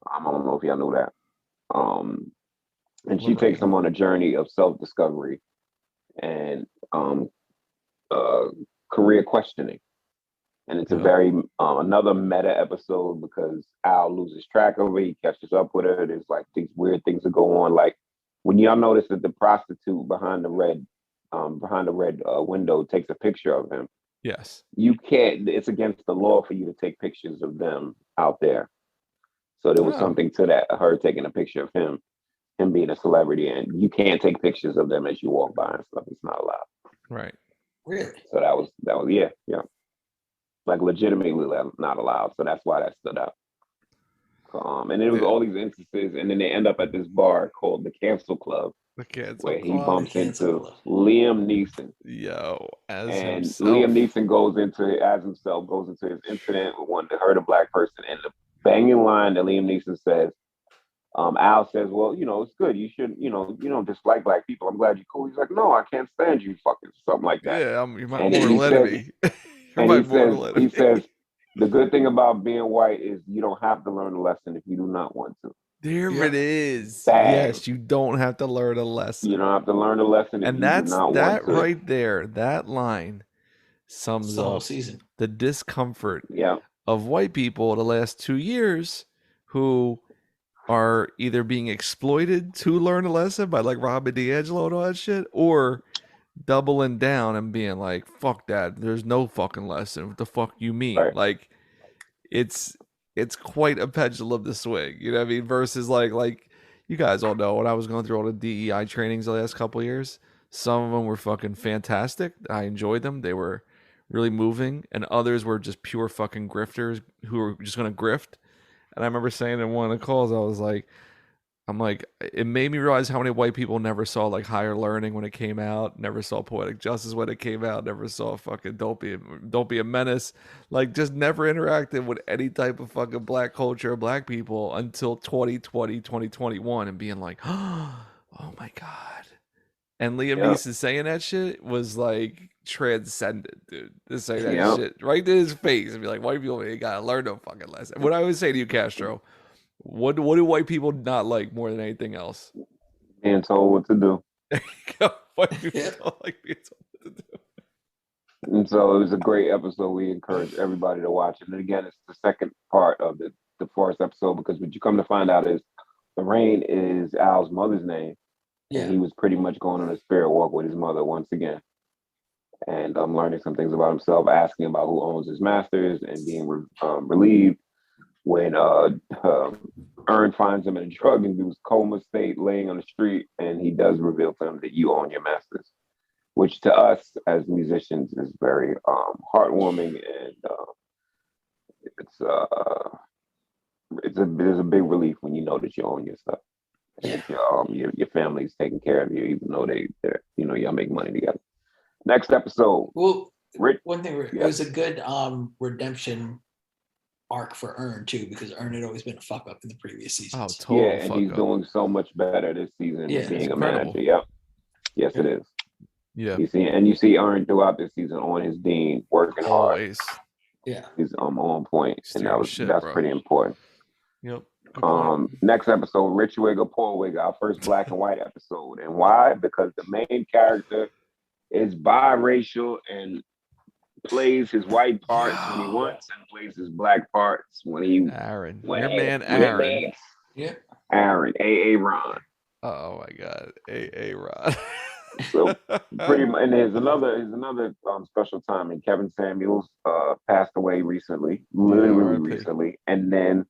I don't know if y'all know that. And she takes them on a journey of self-discovery and career questioning. And it's a very another meta episode because Al loses track of her. He catches up with her. There's like these weird things that go on. Like when y'all notice that the prostitute behind the red window takes a picture of him. Yes. You can't, it's against the law for you to take pictures of them out there. So there was something to that, her taking a picture of him being a celebrity, and you can't take pictures of them as you walk by and stuff. It's not allowed. Right. Really? So that was yeah. Like legitimately not allowed. So that's why that stood out. And it was all these instances, and then they end up at this bar called the Cancel Club. Where he bumps into Liam Neeson. Liam Neeson goes into his incident with wanting to hurt a black person. And the banging line that Liam Neeson says, Al says, well, it's good. You should, you don't dislike black people. I'm glad you're cool. He's like, no, I can't stand you fucking something like that. Yeah, you might let me. He says, the good thing about being white is you don't have to learn a lesson if you do not want to. There it is. Bang. Yes, you don't have to learn a lesson. You don't have to learn a lesson. And that's that right there. That line sums up the discomfort of white people the last 2 years who are either being exploited to learn a lesson by like Robin DiAngelo and all that shit, or doubling down and being like, fuck that. There's no fucking lesson. What the fuck you mean? Right. Like it's quite a pendulum to swing, you know what I mean? Versus like you guys all know when I was going through all the DEI trainings the last couple of years, some of them were fucking fantastic. I enjoyed them. They were really moving, and others were just pure fucking grifters who were just going to grift. And I remember saying in one of the calls, I was like, I'm like, it made me realize how many white people never saw like Higher Learning when it came out, never saw Poetic Justice when it came out, never saw fucking Don't Be a Menace, like just never interacted with any type of fucking black culture or black people until 2020, 2021 and being like, oh my God. And Liam Neeson saying that shit was like transcendent, dude. To say that shit right to his face and be like, white people ain't gotta learn no fucking lesson. What I always say to you, Castro, what do white people not like more than anything else? Being told what to do. White people don't like being told what to do. And so it was a great episode. We encourage everybody to watch it. And again, it's the second part of the Forrest episode, because what you come to find out is Lorraine is Al's mother's name. Yeah. And he was pretty much going on a spirit walk with his mother once again. And learning some things about himself, asking about who owns his masters, and being relieved when Ern finds him in a drug-induced coma state laying on the street, and he does reveal to him that you own your masters, which to us as musicians is very heartwarming, and there's a big relief when you know that you own your stuff. And your family's taking care of you, even though they're y'all make money together. Next episode. Well, one thing, it was a good redemption arc for Ern too, because Ern had always been a fuck up in the previous seasons. Oh, totally. Yeah, and he's doing so much better this season being a manager. Yep. Yes, it is. Yeah. You see Ern throughout this season on his dean, working hard. Yeah. He's on point, and that's bro. Pretty important. Yep. Next episode, Rich Wig or Poor Wig, our first black and white episode. And why? Because the main character is biracial and plays his white parts when he wants, and plays his black parts when he Aaron. Aaron. Yeah. Aaron. A.A. Ron. Oh my God. A.A. Ron. So pretty much, and there's another special time, and Kevin Samuels passed away recently, literally recently, and then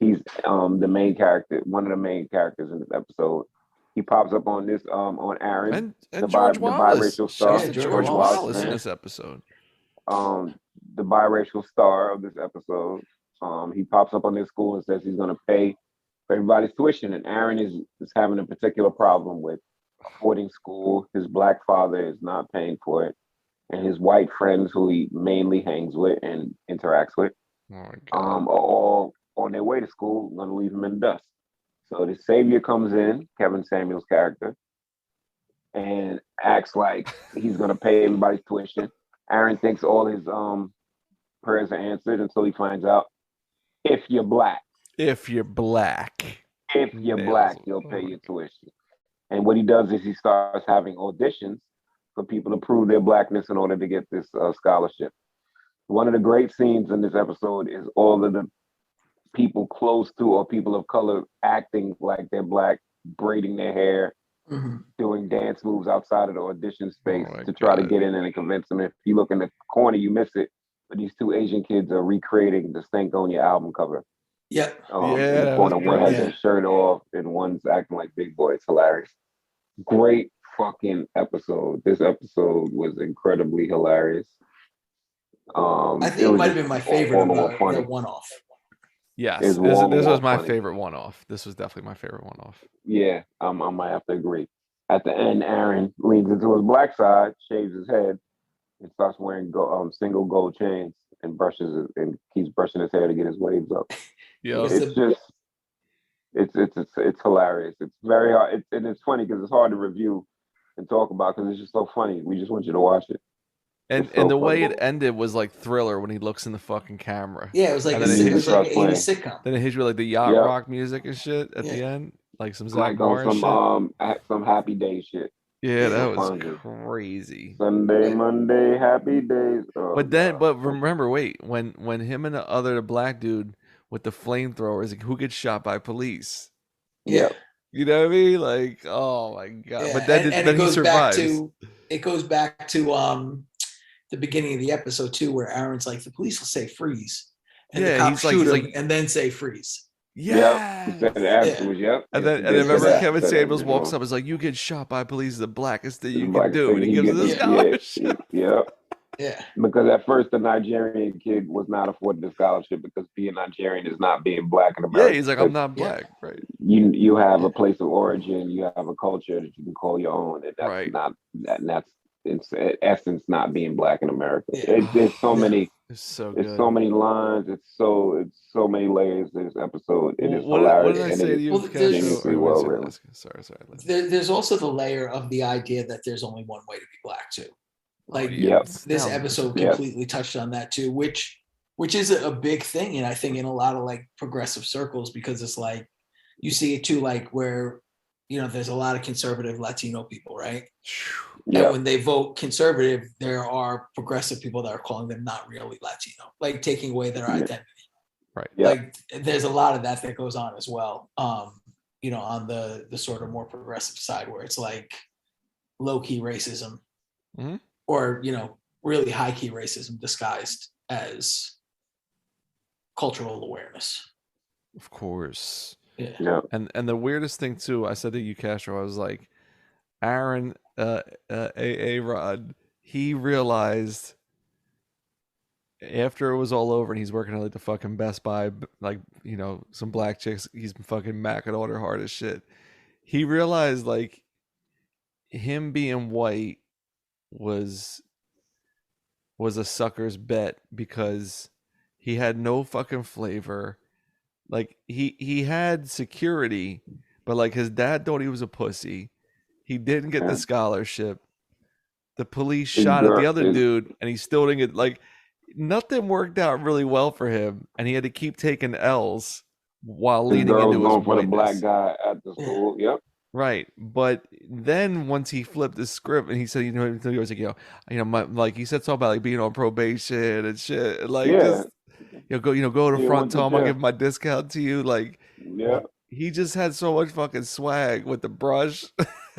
he's the main character, one of the main characters in this episode. He pops up on this on Aaron, and George Wallace. The biracial star. George Wallace in this episode. The biracial star of this episode. He pops up on this school and says he's going to pay for everybody's tuition, and Aaron is having a particular problem with affording school. His black father is not paying for it, and his white friends, who he mainly hangs with and interacts with, are all on their way to school, going to leave him in the dust. So the savior comes in, Kevin Samuels' character, and acts like he's going to pay everybody's tuition. Aaron thinks all his prayers are answered until he finds out, if you're black, you'll pay your tuition. And what he does is he starts having auditions for people to prove their blackness in order to get this scholarship. One of the great scenes in this episode is all of the people close to or people of color acting like they're black, braiding their hair, doing dance moves outside of the audition space to try to get in and convince them. If you look in the corner, you miss it. But these two Asian kids are recreating the Stankonia album cover. Yep. In the corner, one has their shirt off and one's acting like Big Boy. It's hilarious. Great fucking episode. This episode was incredibly hilarious. I think it might have been my favorite of the one-off. Yes, this was my favorite one-off. This was definitely my favorite one-off. Yeah, I might have to agree. At the end, Aaron leans into his black side, shaves his head, and starts wearing single gold chains and keeps brushing his hair to get his waves up. Yeah, it's hilarious. It's very hard, and it's funny because it's hard to review and talk about because it's just so funny. We just want you to watch it. And the way it ended was like Thriller when he looks in the fucking camera. Yeah, it was like a 80s sitcom. Then it hits you like the yacht rock music and shit at the end, like some Zach Morris shit. Some Happy Days shit. Yeah, that was crazy. Sunday, Monday, happy days. Oh, but remember, when him and the black dude with the flamethrowers, like, who gets shot by police? Yeah. You know what I mean? Like, oh my God. Yeah. But then he survives. It goes back to the beginning of the episode too, where Aaron's like, the police will say freeze. And the cops shoot him and then say freeze. Yeah. He said it afterwards, And then remember Kevin Samuels walks up and is like, you get shot by police is the blackest thing you can do. And he gives him the scholarship. Yeah. Yeah. Because at first the Nigerian kid was not afforded a scholarship because being Nigerian is not being black in America. Yeah, he's like, I'm not black, right? You have a place of origin, you have a culture that you can call your own, and that's Right. not that's it's in essence not being black in America. Yeah. There's so many. It's so There's good. so many lines. It's so many layers to this episode. It is What hilarious. did I and say it to is you, Well, there's- Castro? geniusly Or well did I say written. Alaska? Sorry. There's also the layer of the idea that there's only one way to be black too. Like Yep. this 1000%. episode Yep. completely touched on that too, which is a big thing, and I think in a lot of like progressive circles, because it's like you see it too, like where there's a lot of conservative Latino people, right? And Yeah, when they vote conservative, there are progressive people that are calling them not really Latino, like taking away their Yeah. identity. Right. Yeah. Like there's a lot of that goes on as well. On the sort of more progressive side, where it's like low key racism, Mhm. or really high key racism disguised as cultural awareness. Of course. Yeah. yeah. And the weirdest thing too, I said to you, Castro, I was like, Aaron, Rod, he realized after it was all over and he's working at like the fucking Best Buy, like, some black chicks, he's been fucking macking all their hardest shit. He realized like him being white was a sucker's bet because he had no fucking flavor. Like he had security, but like his dad thought he was a pussy. He didn't get the scholarship. The police shot at the other dude, and he still didn't get, like, nothing worked out really well for him, and he had to keep taking L's while His leading girl was into his going for the whiteness. black guy at the school. Yep. Right, but then once he flipped the script and he said, he was like, like he said something about like being on probation and shit, and like Yeah. just go to the Yeah, front, went to tell him I'll jail. give my discount to you, like. Yeah. He just had so much fucking swag with the brush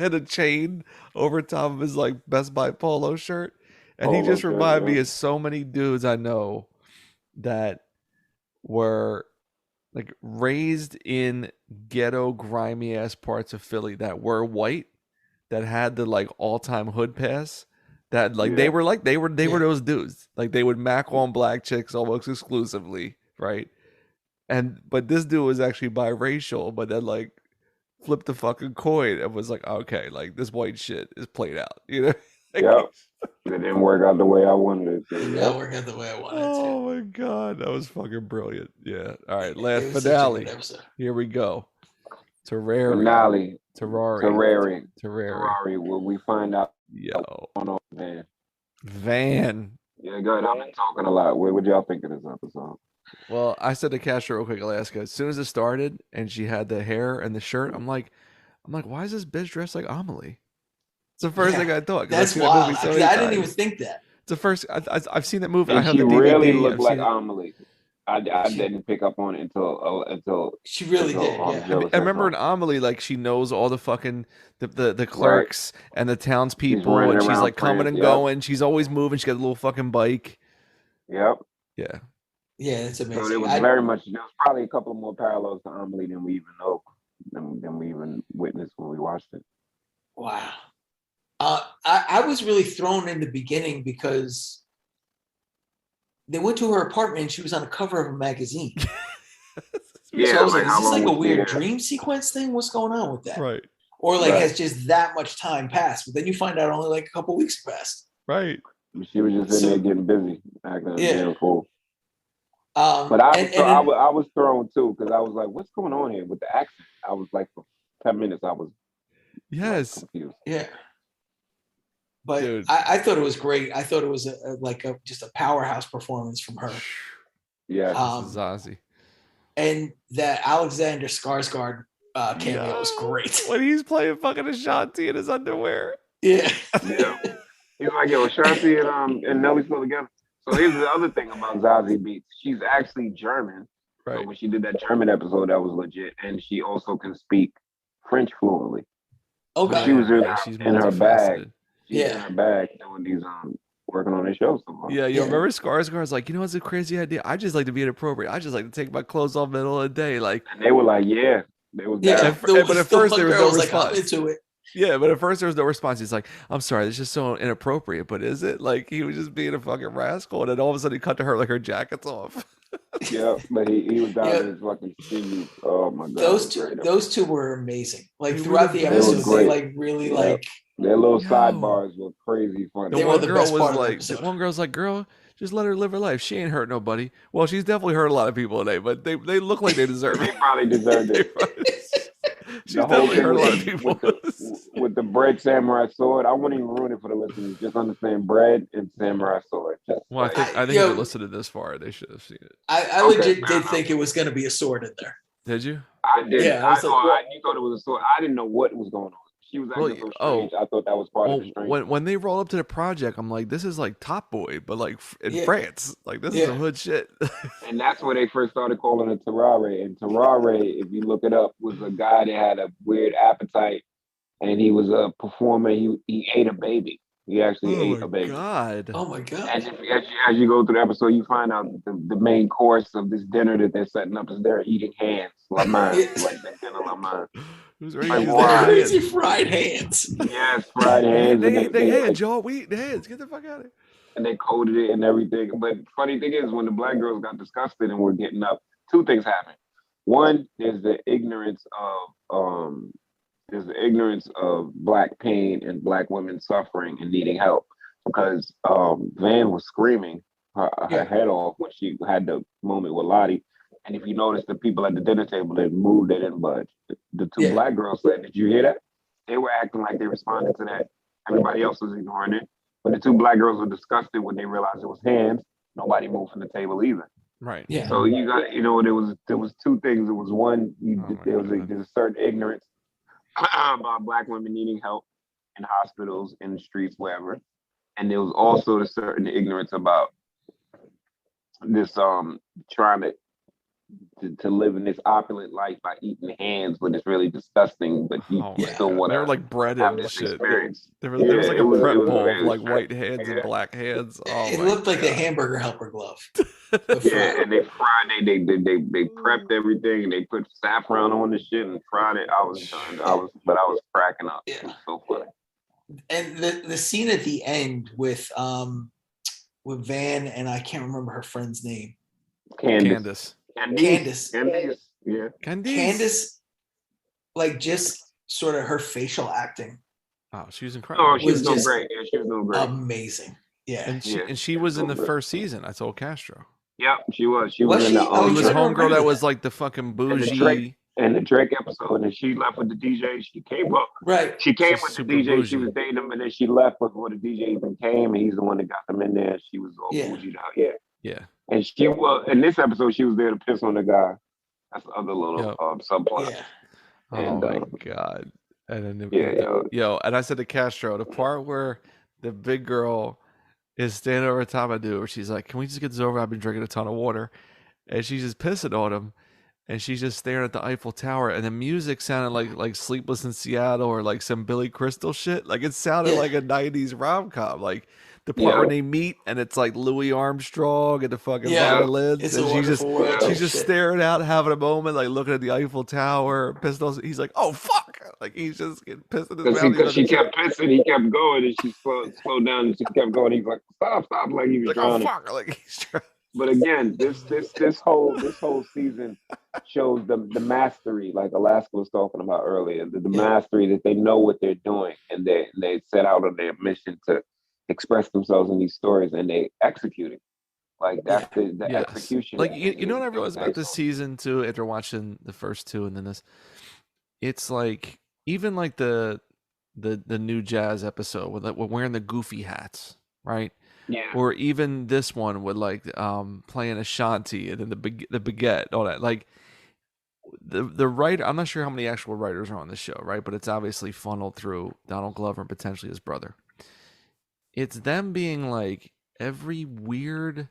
and a chain over top of his like Best Buy polo shirt. And he Polo just shirt, reminded me yeah. of so many dudes I know that were like raised in ghetto, grimy ass parts of Philly that were white, that had the like all-time hood pass. That like they Yeah. were those dudes. Like they would mac on black chicks almost exclusively, right? But this dude was actually biracial, but then like flipped the fucking coin and was like, okay, like this white shit is played out, Like, Yep. It didn't work out the way I wanted it to. Did Yep. not work out the way I wanted Oh my god, that was fucking brilliant. Yeah. All right, to. last It was such a finale. good episode. Here we go. Terraria. Finale. Terrari. Terrari. Where we find out Yo. what's going on, man. Van. Yeah, good. I've been talking a lot. What y'all think of this episode? Well, I said to Castro real quick, Alaska, as soon as it started and she had the hair and the shirt, I'm like, why is this bitch dressed like Amelie? It's the first thing I thought. 'Cause I've That's seen that wild. movie so I many didn't times. even think that. It's the first. I've seen that movie. I And have she the DVD. really looked I've like seen it. Amelie. I didn't pick up on it until She really did. Yeah. I remember in Amelie, like she knows all the fucking the clerks and the townspeople, running and she's around like coming France, and yep. going. She's always moving. She got a little fucking bike. Yep. Yeah. Yeah, it's So amazing. there was there was probably a couple more parallels to Amelie than we even know, than we even witnessed when we watched it. Wow. I was really thrown in the beginning because they went to her apartment and she was on the cover of a magazine. Yeah, So I was like, how is this like long a was weird there? dream sequence thing? What's going on with that? Right. Or like Right. has just that much time passed? But then you find out only like a couple weeks passed. Right. She was just in there getting busy, acting Yeah. damn fool. But I was thrown too because I was like, "What's going on here with the accent?" I was like, for 10 minutes, I was Yes. confused. yeah. But Dude. I thought it was great. I thought it was just a powerhouse performance from her. Yeah, This is Ozzy. And that Alexander Skarsgård cameo was great. When he's playing fucking Ashanti in his underwear. Yeah. yeah. He's like, "Yo, Shanti and Nelly still together." So here's the other thing about Zazie Beetz. She's actually German. So Right. when she did that German episode, that was legit, and she also can speak French fluently. Okay. She was she's in her bag. multifaceted. She's in Yeah. her bag doing these working on their show so far. Yeah, you Yeah. remember Skarsgård's like, it's a crazy idea. I just like to be inappropriate. I just like to take my clothes off middle of the day. Like, And they were like, "Yeah." They was Yeah. down. But at first there was no like, I'm response. into it. Yeah, but at first there was no response. He's like, "I'm sorry, it's just so inappropriate." But is it? Like he was just being a fucking rascal, and then all of a sudden he cut to her like her jacket's off. Yeah, but he was down Yeah. in his fucking shoes. Oh my god, Those two were amazing. Like They were throughout the the best. episode, They were they great. like really Yeah. like Their little Yo. sidebars were crazy funny. The They were one the girl best was part of the like, episode. one girl's like, "Girl, just let her live her life. She ain't hurt nobody." Well, she's definitely hurt a lot of people today, but they look like they deserve They it. probably deserved it. She's The whole definitely thing hurt a lot of with, people. with the bread samurai sword, I wouldn't even ruin it for the listeners. Just understand bread and samurai sword. Just Well, I like, think if Yo. they listened to this far, they should have seen it. I Okay, legit fair did enough. think it was going to be a sword in there. Did you? I did. Yeah, I was like, you thought it was a sword. I didn't know what was going on. She was acting so strange. I thought that was part of the strange. when they roll up to the project, I'm like, this is like Top Boy, but like in Yeah. France. Like this is Yeah. some hood shit. And that's where they first started calling it terrare. And terrare, if you look it up, was a guy that had a weird appetite, and he was a performer. He ate a baby. He actually ate a baby. God. Oh my god! As you go through the episode, you find out the main course of this dinner that they're setting up is they're eating hands. La mine, like that dinner la mine. Who's ready Like, to use why? their Crazy hands? fried hands. Yes, fried hands. They and ate their hands, y'all. We eat the hands. Get the fuck out of here. and they coded it and everything. But funny thing is, when the black girls got disgusted and were getting up, two things happened. One is the ignorance of black pain and black women suffering and needing help, because Van was screaming her head off when she had the moment with Lottie. And if you notice, the people at the dinner table didn't move, they didn't budge. The two black girls said, "Did you hear that?" They were acting like they responded to that. Everybody else was ignoring it. But the two black girls were disgusted when they realized it was hands. Nobody moved from the table either. Right. Yeah. So you got, there was two things. It was one, there's a certain ignorance about black women needing help in hospitals, in the streets, wherever. And there was also a certain ignorance about this trying to live in this opulent life by eating hands, but it's really disgusting. But you still want They were to like bread have and this shit. experience. There was like a prep bowl of like strange. white hands and black hands. Oh, It my looked like the God. hamburger helper glove. Yeah, and they fried. They prepped everything. And they put saffron on the shit and fried it. I was done. I was cracking up. Yeah. It was so funny. And the scene at the end with Van and I can't remember her friend's name. Candace. Candace. Yeah. Candace, like just sort of her facial acting, Oh, she was incredible. Oh, she was Was doing just great. Yeah, she was doing great. amazing. Yeah. and she was in the first season. I told Castro. Yep, she was. She Was was in she? the Oh, She was I don't homegirl remember that was that. like the fucking and bougie. the Drake episode, and she left with the DJ. She came up. Right. She came She's with the super DJ. bougie. She was dating him, and then she left before the DJ even came. And he's the one that got them in there. She was all Yeah. bougie out. Yeah. Yeah. And she was in this episode. She was there to piss on the guy. That's the other little Yep. subplot. Yeah. Oh And, my God. And then Yeah, yo, and I said to Castro, the part where the big girl is standing over top of dude, where she's like, "Can we just get this over? I've been drinking a ton of water," and she's just pissing on him, and she's just staring at the Eiffel Tower, and the music sounded like Sleepless in Seattle or like some Billy Crystal shit. Like it sounded Yeah. like a '90s rom-com. Like the part when they meet and it's like Louis Armstrong and the fucking Yeah. violins, It's and a she's just wonderful world. she's just Shit. staring out, having a moment, like looking at the Eiffel Tower, pissed off. He's like, "Oh fuck!" Like he's just getting pissed in his mouth. Because she kept pissing, he kept going, and she slowed down, and she kept going. He's like, "Stop, stop!" Like he was like, "Oh drowning. fuck!" Like he's trying. But again, this whole season shows the mastery, like Alaska was talking about earlier, the mastery that they know what they're doing, and they set out on their mission to express themselves in these stories, and they execute it. Like that's the Yes. execution. Like you know what I is realized about this excellent. season too, after watching the first two and then this, it's like even like the new jazz episode with like we're wearing the goofy hats, right? Yeah. Or even this one with like playing Ashanti and then the baguette, all that. Like the writer, I'm not sure how many actual writers are on the show, right? But it's obviously funneled through Donald Glover and potentially his brother. It's them being like every weird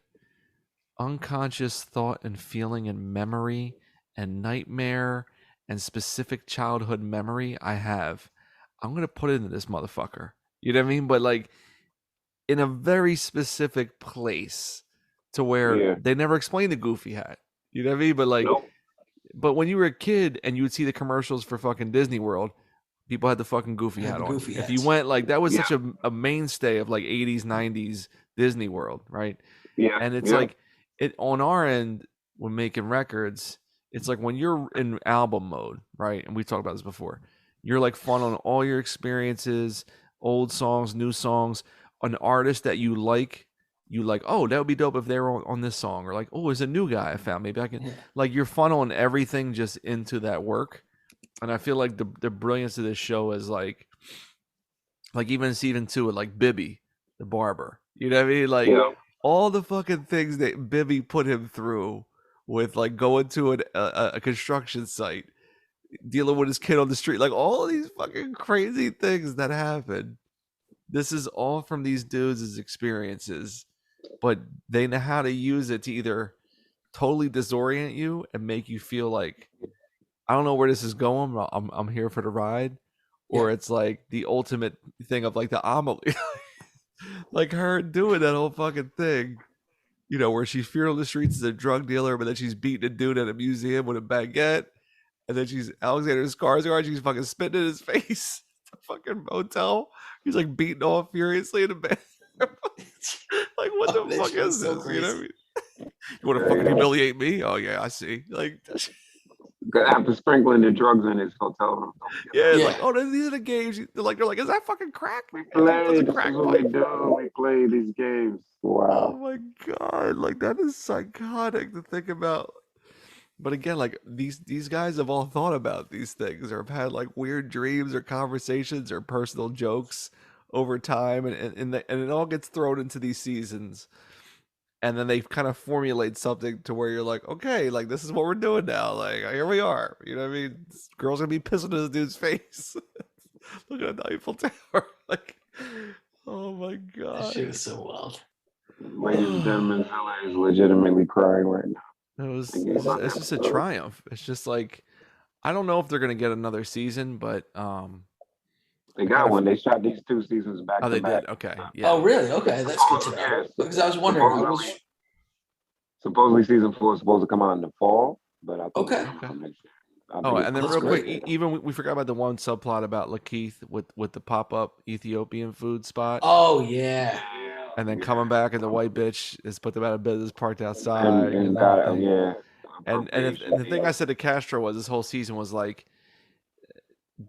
unconscious thought and feeling and memory and nightmare and specific childhood memory I have, I'm gonna put it into this motherfucker. You know what I mean? But like in a very specific place to where they never explain the goofy hat. You know what I mean? But like, but when you were a kid and you would see the commercials for fucking Disney World, people had the fucking goofy Had hat the on. goofy If you hats. went like that was Yeah. such a mainstay of like 80s, 90s Disney World, right? Yeah. And it's yeah. like it on our end when making records, it's like when you're in album mode, right? And we talked about this before. You're like funneling all your experiences, old songs, new songs, an artist that you like, oh, that would be dope if they were on this song, or like, oh, there's a new guy I found. Maybe I can like you're funneling everything just into that work. And I feel like the brilliance of this show is like even season 2 with like Bibby, the barber. You know what I mean? Like all the fucking things that Bibby put him through with like going to a construction site, dealing with his kid on the street, like all these fucking crazy things that happen. This is all from these dudes' experiences, but they know how to use it to either totally disorient you and make you feel like, I don't know where this is going, but I'm here for the ride. Or it's like the ultimate thing of like the Amelie. Like her doing that whole fucking thing, you know, where she's feared on the streets as a drug dealer, but then she's beating a dude at a museum with a baguette. And then she's Alexander Skarsgård. She's fucking spitting in his face. The fucking motel. He's like beating off furiously in the bed. Like, what the fuck is so this? You know what I crazy. mean? You want to fucking humiliate me? Oh yeah, I see. Like, After sprinkling the drugs in his hotel room. yeah, it's like, oh, these are the games. They're like, is that fucking crack? We That's play. a This crack is what we do. We play these games. Oh Wow. my god, like that is psychotic to think about. But again, like these guys have all thought about these things, or have had like weird dreams or conversations or personal jokes over time, and it all gets thrown into these seasons. And then they kind of formulate something to where you're like, okay, like this is what we're doing now. Like here we are. You know what I mean? This girl's gonna be pissing in this dude's face. Look at the Eiffel Tower. Like, oh my god. That shit is so wild. Ladies and gentlemen, Zilla is legitimately crying right now. It's just a triumph. It's just like, I don't know if they're gonna get another season, but they got one. They shot these 2 seasons back oh, to they back. did. Okay, yeah. Oh, really? Okay, that's good to know. Yeah, Because I was wondering. Supposedly season 4 is supposed to come out in the fall, but I think Okay. it's coming out next year. Oh, and then That's real quick, great. even we forgot about the one subplot about Lakeith with the pop-up Ethiopian food spot. Oh yeah. And then coming back, and the white bitch is put them out of business, parked outside. And got it, yeah. And the thing I said to Castro was this whole season was like,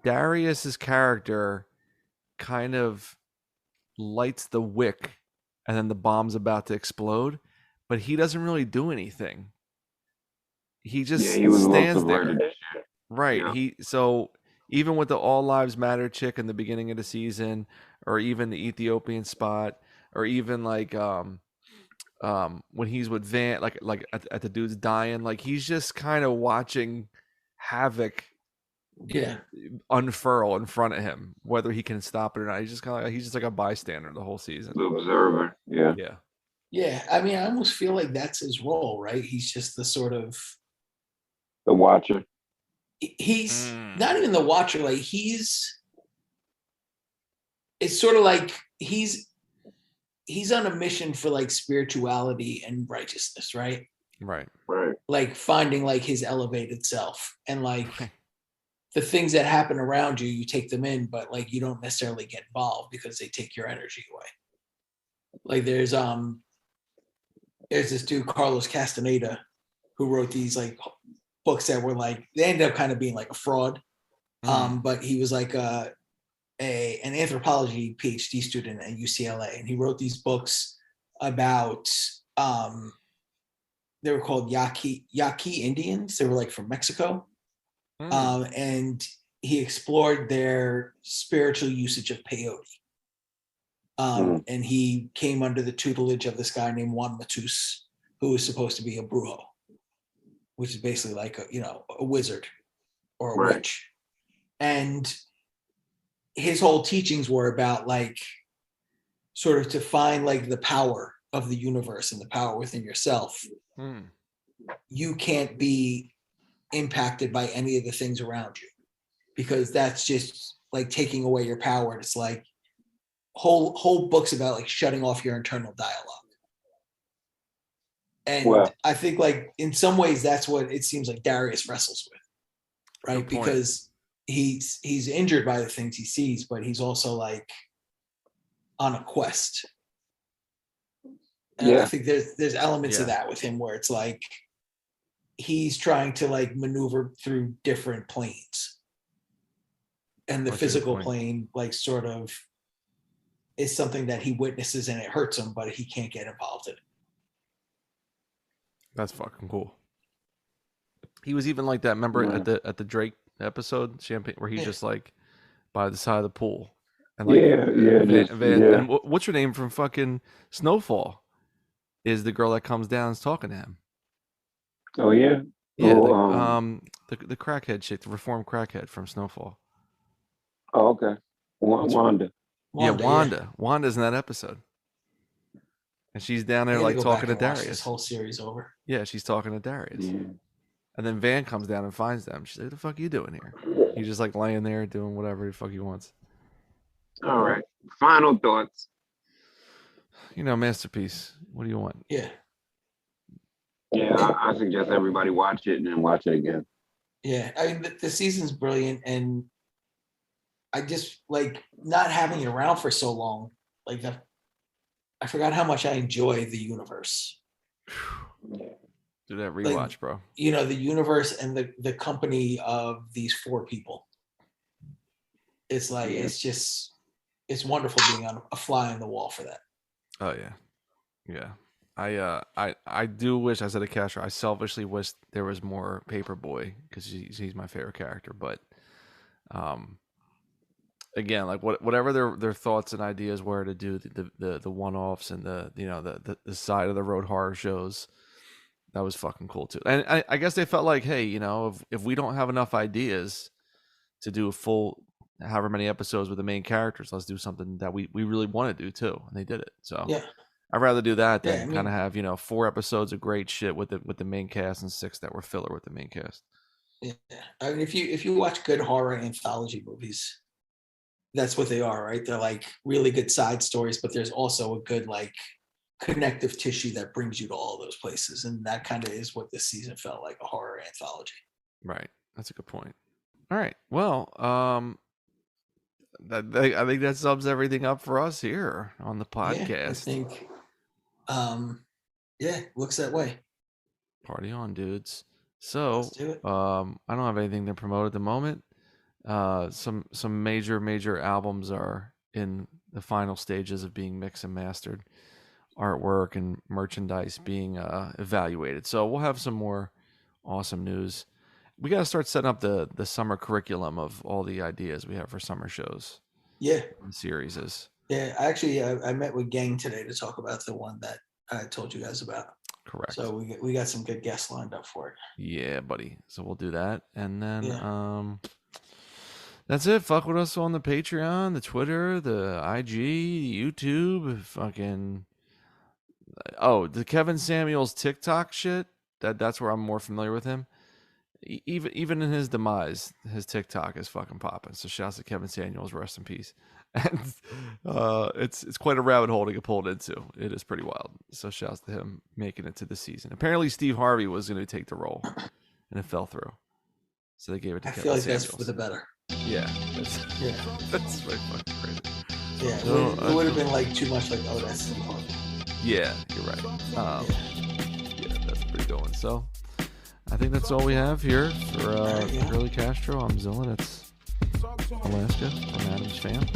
Darius's character kind of lights the wick, and then the bomb's about to explode, but he doesn't really do anything. He just stands there. Right. Yeah. So even with the All Lives Matter chick in the beginning of the season, or even the Ethiopian spot, or even like when he's with Van, like at the dude's dying, like he's just kind of watching havoc unfurl in front of him, whether he can stop it or not. He's just like a bystander the whole season. The observer. Yeah. Yeah. I mean, I almost feel like that's his role, right? He's just the sort of the watcher. He's not even the watcher. Like it's sort of like he's on a mission for like spirituality and righteousness, right? Right. Like finding like his elevated self, and like the things that happen around you, you take them in, but like you don't necessarily get involved because they take your energy away. Like there's this dude Carlos Castaneda who wrote these like books that were like, they ended up kind of being like a fraud. But he was like an anthropology PhD student at UCLA, and he wrote these books about they were called Yaqui Indians. They were like from Mexico. And he explored their spiritual usage of peyote. And he came under the tutelage of this guy named Juan Matus, who was supposed to be a brujo, which is basically like a wizard or a witch. And his whole teachings were about like sort of to find like the power of the universe and the power within yourself. You can't be impacted by any of the things around you, because that's just like taking away your power. And it's like whole books about like shutting off your internal dialogue. And I think like in some ways that's what it seems like Darius wrestles with, right? Because he's injured by the things he sees, but he's also like on a quest. And I think there's elements of that with him where it's like he's trying to like maneuver through different planes. And the physical plane, like, sort of is something that he witnesses and it hurts him, but he can't get involved in it. That's fucking cool. He was even like that. Remember at the Drake episode, Champagne, where he's just like by the side of the pool. And like, and what's her name from fucking Snowfall? Is the girl that comes down and is talking to him. Oh yeah? Yeah, the crackhead chick, the reformed crackhead from Snowfall. Oh, okay. Wanda. Yeah, Wanda. Wanda's in that episode. And she's down there like talking to Darius. This whole series over. Yeah, she's talking to Darius. Yeah. And then Van comes down and finds them. She's like, what the fuck are you doing here? He's just like laying there doing whatever the fuck he wants. All right. Final thoughts. Masterpiece. What do you want? Yeah. Yeah, I suggest everybody watch it and then watch it again. Yeah, I mean, the season's brilliant, and I just like not having it around for so long. Like, I forgot how much I enjoy the universe. Do that rewatch, like, bro. The universe and the company of these 4 people. It's like it's wonderful being on a fly on the wall for that. Oh yeah. I do wish, I said to Castro, I selfishly wish there was more Paperboy because he's my favorite character. But again, like whatever their thoughts and ideas were to do the one-offs and the side of the road horror shows, that was fucking cool too. And I guess they felt like, hey, if we don't have enough ideas to do a full however many episodes with the main characters, let's do something that we really want to do too. And they did it. So yeah. I'd rather do that than kind of have 4 episodes of great shit with the main cast and 6 that were filler with the main cast. Yeah, I mean, if you watch good horror anthology movies, that's what they are, right? They're like really good side stories, but there's also a good like connective tissue that brings you to all those places, and that kind of is what this season felt like, a horror anthology. Right, that's a good point. All right, well, I think that sums everything up for us here on the podcast. Yeah, I think. Looks that way. Party on, dudes. So let's do it. I don't have anything to promote at the moment. Some major albums are in the final stages of being mixed and mastered, artwork and merchandise being evaluated. So we'll have some more awesome news. We got to start setting up the summer curriculum of all the ideas we have for summer shows. Yeah, and series is. Yeah, actually, I met with Gang today to talk about the one that I told you guys about. Correct. So we got some good guests lined up for it. Yeah, buddy. So we'll do that, and then that's it. Fuck with us on the Patreon, the Twitter, the IG, YouTube, fucking. Oh, the Kevin Samuels TikTok shit. That's where I'm more familiar with him. Even in his demise, his TikTok is fucking popping. So shouts to Kevin Samuels, rest in peace. And it's quite a rabbit hole to get pulled into. It is pretty wild. So shouts to him making it to the season. Apparently Steve Harvey was going to take the role, and it fell through. So they gave it to Kevin Samuels. I feel like that's for the better. Yeah, that's right, fucking crazy. Yeah, it would have been like too much like, oh, that's Steve Harvey. Yeah, you're right. Yeah, that's pretty good one. So I think that's all we have here for Curly Castro. I'm Zilla. That's Alaska from Adam's Fam.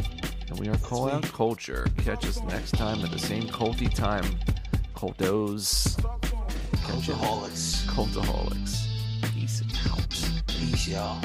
And we are Call Out Culture. Catch us next time at the same culty time. Cultos. Cultaholics. Cultaholics. Peace out. Peace, y'all.